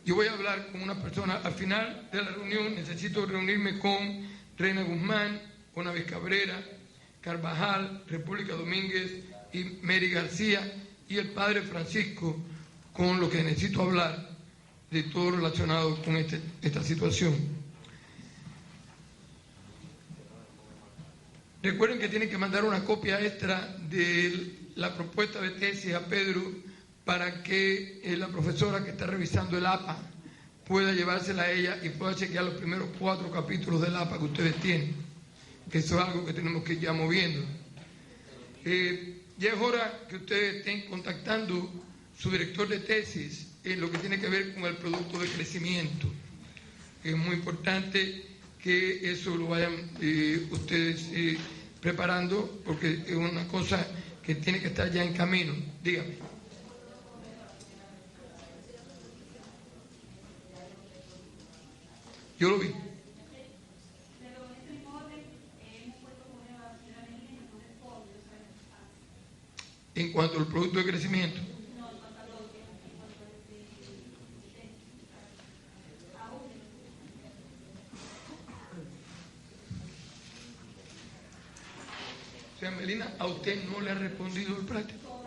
yo voy a hablar con una persona. Al final de la reunión necesito reunirme con Reina Guzmán, con Aves Cabrera, Carvajal, República Domínguez y Mary García y el padre Francisco, con lo que necesito hablar de todo relacionado con esta situación. Recuerden que tienen que mandar una copia extra de la propuesta de tesis a Pedro para que la profesora que está revisando el APA pueda llevársela a ella y pueda chequear los primeros 4 capítulos del APA que ustedes tienen, que eso es algo que tenemos que ir ya moviendo. Ya es hora que ustedes estén contactando su director de tesis en lo que tiene que ver con el producto de crecimiento. Es muy importante que eso lo vayan ustedes preparando, porque es una cosa que tiene que estar ya en camino. Dígame. Yo lo vi. En cuanto al producto de crecimiento. O sea, Melina, a usted no le ha respondido el práctico.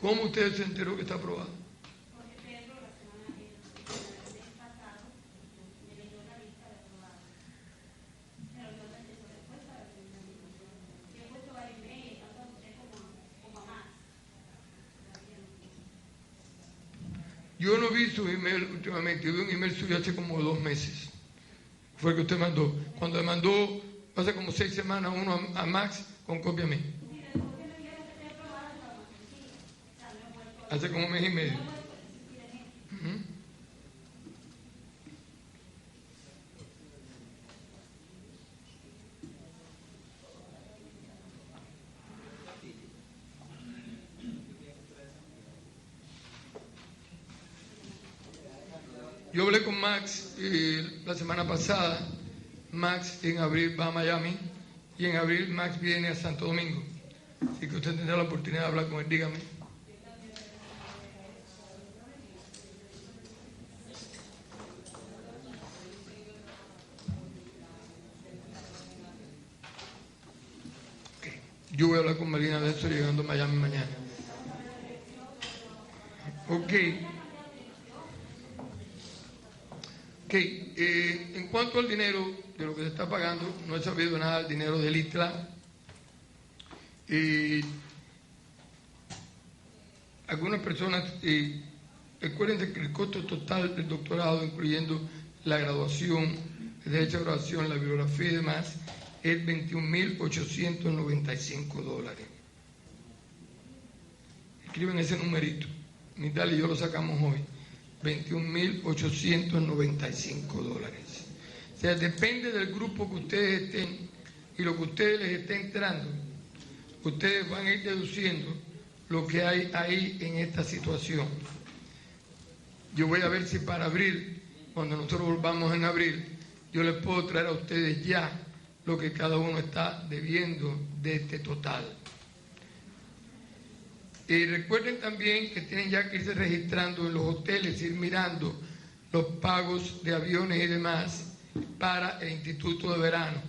¿Cómo usted se enteró que está aprobado? Yo no vi su email últimamente, yo vi un email suyo hace como 2 meses. Fue el que usted mandó. Cuando le mandó hace como 6 semanas uno a Max con copia a mí. Hace como 1 mes y medio. Yo hablé con Max la semana pasada. Max en abril va a Miami y en abril Max viene a Santo Domingo. Así que usted tendrá la oportunidad de hablar con él. Dígame. Okay. Yo voy a hablar con Marina de eso llegando a Miami mañana. Ok. En cuanto al dinero de lo que se está pagando, no he sabido nada del dinero del ITLA. Algunas personas, recuerden que el costo total del doctorado, incluyendo la graduación, el derecho a graduación, la bibliografía y demás, es $21,895. Escriben ese numerito. Mital y yo lo sacamos hoy. $21,895. O sea, depende del grupo que ustedes estén y lo que ustedes les esté entrando. Ustedes van a ir deduciendo lo que hay ahí en esta situación. Yo voy a ver si para abril, cuando nosotros volvamos en abril, yo les puedo traer a ustedes ya lo que cada uno está debiendo de este total. Y recuerden también que tienen ya que irse registrando en los hoteles, ir mirando los pagos de aviones y demás para el Instituto de Verano.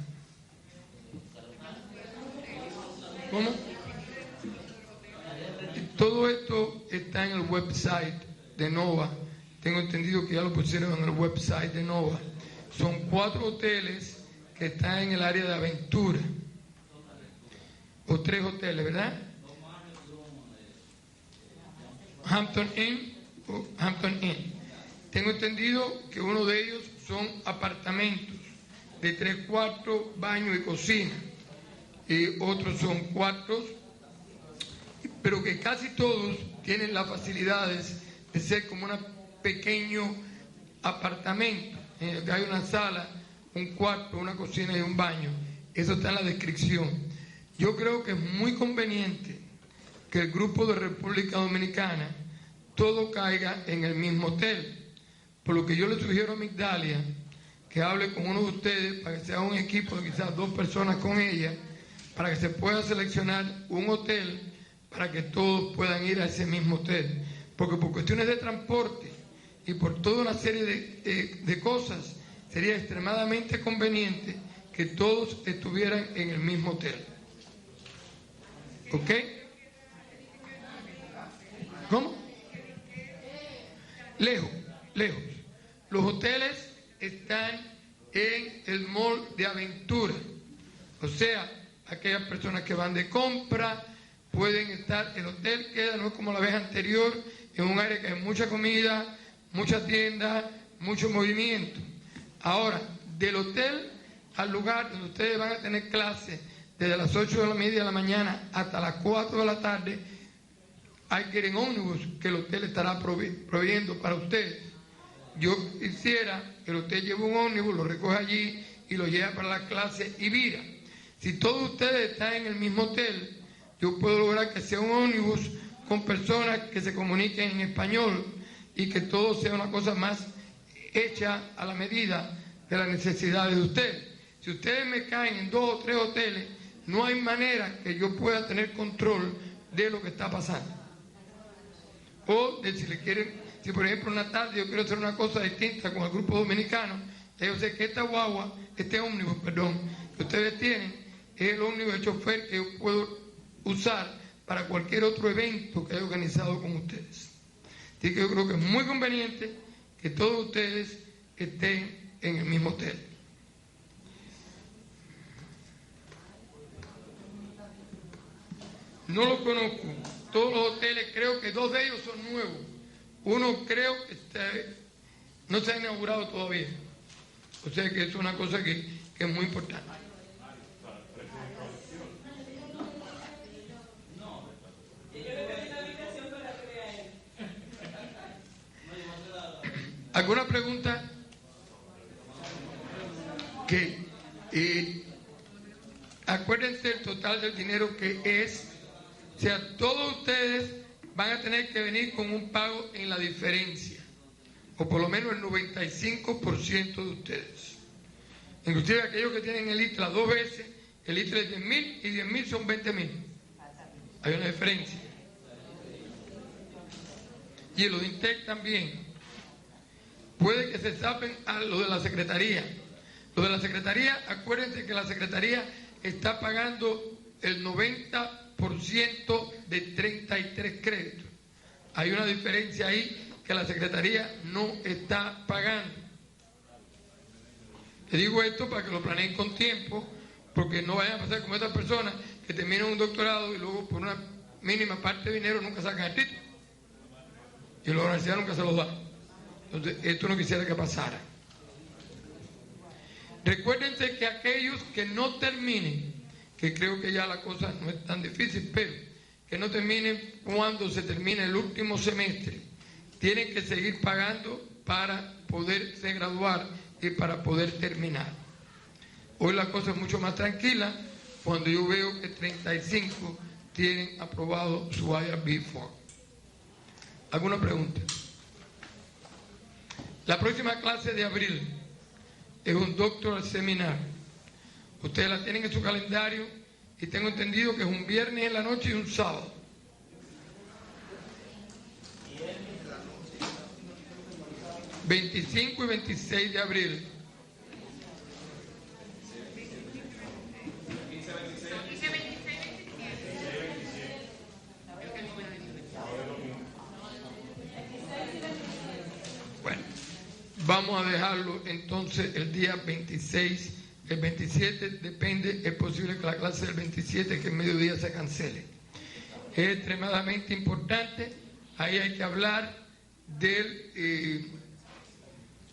¿Cómo? Todo esto está en el website de NOVA. Tengo entendido que ya lo pusieron en el website de NOVA. Son 4 hoteles que están en el área de Aventura. O 3 hoteles, ¿verdad? Hampton Inn. Tengo entendido que uno de ellos son apartamentos de 3 cuartos, baño y cocina, y otros son cuartos, pero que casi todos tienen las facilidades de ser como un pequeño apartamento, en el que hay una sala, un cuarto, una cocina y un baño. Eso está en la descripción. Yo creo que es muy conveniente que el grupo de República Dominicana todo caiga en el mismo hotel. Por lo que yo le sugiero a Migdalia que hable con uno de ustedes para que sea un equipo de quizás 2 personas con ella, para que se pueda seleccionar un hotel para que todos puedan ir a ese mismo hotel. Porque por cuestiones de transporte y por toda una serie de cosas, sería extremadamente conveniente que todos estuvieran en el mismo hotel. ¿Ok? ¿Cómo? Lejos. Los hoteles están en el Mall de Aventura. O sea, aquellas personas que van de compra pueden estar. El hotel queda, no es como la vez anterior, en un área que hay mucha comida, mucha tienda, mucho movimiento. Ahora, del hotel al lugar donde ustedes van a tener clases desde las 8:30 de la mañana hasta las 4 de la tarde, hay que ir en ómnibus que el hotel estará proveyendo para ustedes. Yo quisiera que el hotel lleve un ómnibus, lo recoge allí y lo lleva para la clase y vira. Si todos ustedes están en el mismo hotel, yo puedo lograr que sea un ómnibus con personas que se comuniquen en español y que todo sea una cosa más hecha a la medida de las necesidades de ustedes. Si ustedes me caen en 2 o 3 hoteles, no hay manera que yo pueda tener control de lo que está pasando. O de si por ejemplo una tarde yo quiero hacer una cosa distinta con el grupo dominicano, yo sé que este ómnibus, que ustedes tienen, es el ómnibus de chofer que yo puedo usar para cualquier otro evento que haya organizado con ustedes. Así que yo creo que es muy conveniente que todos ustedes estén en el mismo hotel. No lo conozco. Todos los hoteles, creo que 2 de ellos son nuevos. Uno creo que no se ha inaugurado todavía. O sea que es una cosa que es muy importante. ¿Alguna pregunta? Acuérdense el total del dinero que es. O sea, todos ustedes van a tener que venir con un pago en la diferencia, o por lo menos el 95% de ustedes. Inclusive aquellos que tienen el ITLA 2 veces, el ITLA es 10.000 y 10.000 son 20.000. Hay una diferencia. Y el ODINTEC también. Puede que se sapen a lo de la Secretaría. Lo de la Secretaría, acuérdense que la Secretaría está pagando el 90% de 33 créditos. Hay una diferencia ahí que la Secretaría no está pagando. Le digo esto para que lo planeen con tiempo, porque no vayan a pasar como estas personas que terminan un doctorado y luego por una mínima parte de dinero nunca sacan el título. Y la universidad nunca se los da. Entonces, esto no quisiera que pasara. Recuérdense que aquellos que no terminen, que creo que ya la cosa no es tan difícil, pero que no terminen cuando se termine el último semestre, tienen que seguir pagando para poderse graduar y para poder terminar. Hoy la cosa es mucho más tranquila cuando yo veo que 35 tienen aprobado su IRB form. ¿Alguna pregunta? La próxima clase de abril es un doctoral seminar. Ustedes la tienen en su calendario y tengo entendido que es un viernes en la noche y un sábado. ...25 y 26 de abril. Bueno, vamos a dejarlo entonces el día 26... El 27 depende, es posible que la clase del 27, que es mediodía, se cancele. Es extremadamente importante ahí hay que hablar del...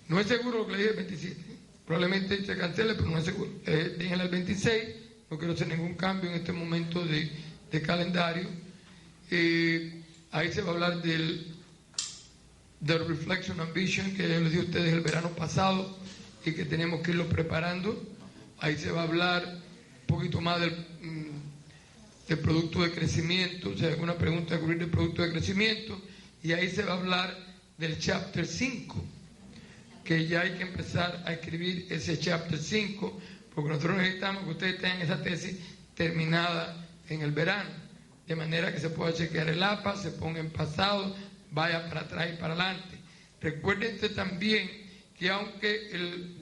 no es seguro lo que le dije el 27, probablemente se cancele, pero no es seguro. Déjenle el 26, no quiero hacer ningún cambio en este momento de calendario. Ahí se va a hablar del Reflection Ambition, que les di a ustedes el verano pasado y que tenemos que irlo preparando. Ahí se va a hablar un poquito más del producto de crecimiento, o sea, alguna pregunta de cubrir del producto de crecimiento, y ahí se va a hablar del Chapter 5, que ya hay que empezar a escribir ese Chapter 5, porque nosotros necesitamos que ustedes tengan esa tesis terminada en el verano, de manera que se pueda chequear el APA, se ponga en pasado, vaya para atrás y para adelante. Recuérdense también que aunque el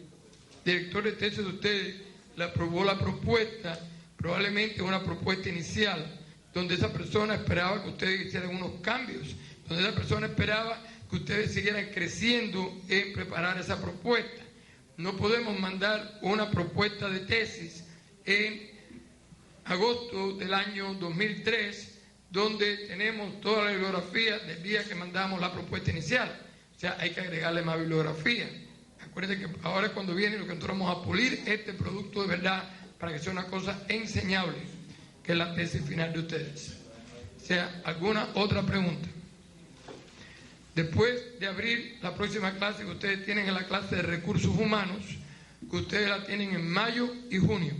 director de tesis de ustedes le aprobó la propuesta, probablemente una propuesta inicial, donde esa persona esperaba que ustedes hicieran unos cambios, donde esa persona esperaba que ustedes siguieran creciendo en preparar esa propuesta. No podemos mandar una propuesta de tesis en agosto del año 2003, donde tenemos toda la bibliografía del día que mandamos la propuesta inicial. O sea, hay que agregarle más bibliografía. Acuérdense que ahora es cuando viene lo que nosotros vamos a pulir este producto de verdad para que sea una cosa enseñable, que es la tesis final de ustedes. O sea, ¿alguna otra pregunta? Después de abrir la próxima clase que ustedes tienen en la clase de recursos humanos, que ustedes la tienen en mayo y junio,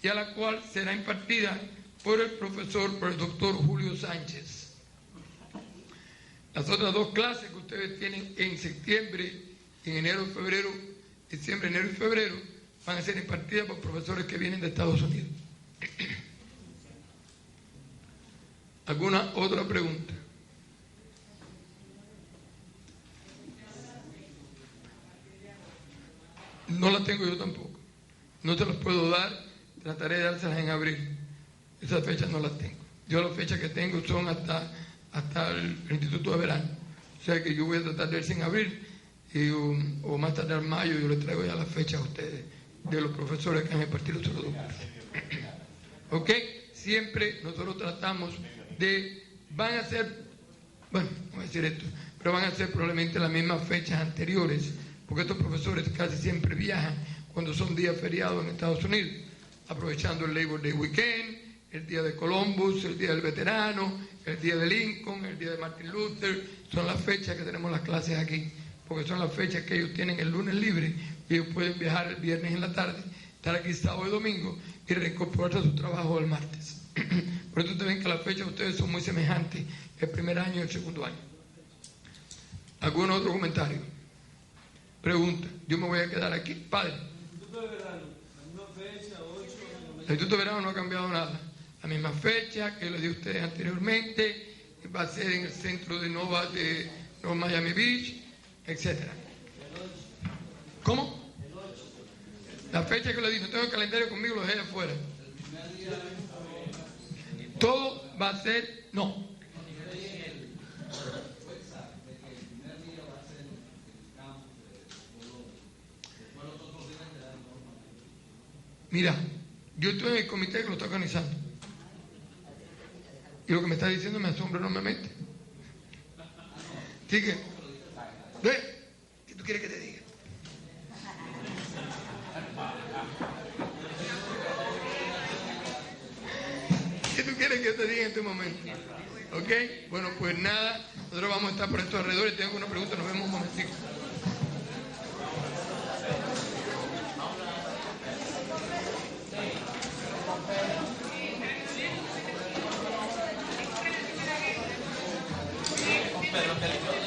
y a la cual será impartida por el doctor Julio Sánchez. Las otras dos clases que ustedes tienen en septiembre, en enero, febrero, diciembre, enero y febrero, van a ser impartidas por profesores que vienen de Estados Unidos. ¿Alguna otra pregunta? No la tengo yo tampoco. No se las puedo dar, trataré de dárselas en abril. Esas fechas no las tengo. Yo las fechas que tengo son hasta el Instituto de Verano. O sea que yo voy a tratar de irse en abril o más tarde en mayo yo les traigo ya las fechas a ustedes de los profesores que han impartido los productos. ¿Ok? Siempre nosotros tratamos van a ser, bueno, no voy a decir esto, pero van a ser probablemente las mismas fechas anteriores, porque estos profesores casi siempre viajan cuando son días feriados en Estados Unidos, aprovechando el Labor Day Weekend, el día de Columbus, el día del veterano, el día de Lincoln, el día de Martin Luther. Son las fechas que tenemos las clases aquí, porque son las fechas que ellos tienen el lunes libre y ellos pueden viajar el viernes en la tarde, estar aquí sábado y domingo y reincorporarse a su trabajo el martes. Por eso ustedes ven que las fechas de ustedes son muy semejantes el primer año y el segundo año. ¿Algún otro comentario? Pregunta. Yo me voy a quedar aquí. Padre. El Instituto de Verano, la misma fecha, 8... El Instituto de Verano no ha cambiado nada. La misma fecha que les di a ustedes anteriormente, va a ser en el centro de Nova Miami Beach, etc. ¿Cómo? La fecha que les di, no tengo el calendario conmigo, lo dejé afuera. Todo va a ser, no. Mira, yo estoy en el comité que lo está organizando. Y lo que me está diciendo me asombra enormemente. Así que, ¿qué tú quieres que te diga? ¿Qué tú quieres que te diga en este momento? ¿Ok? Bueno, pues nada, nosotros vamos a estar por estos alrededores. Tengo una pregunta, nos vemos un momentito. Pedro,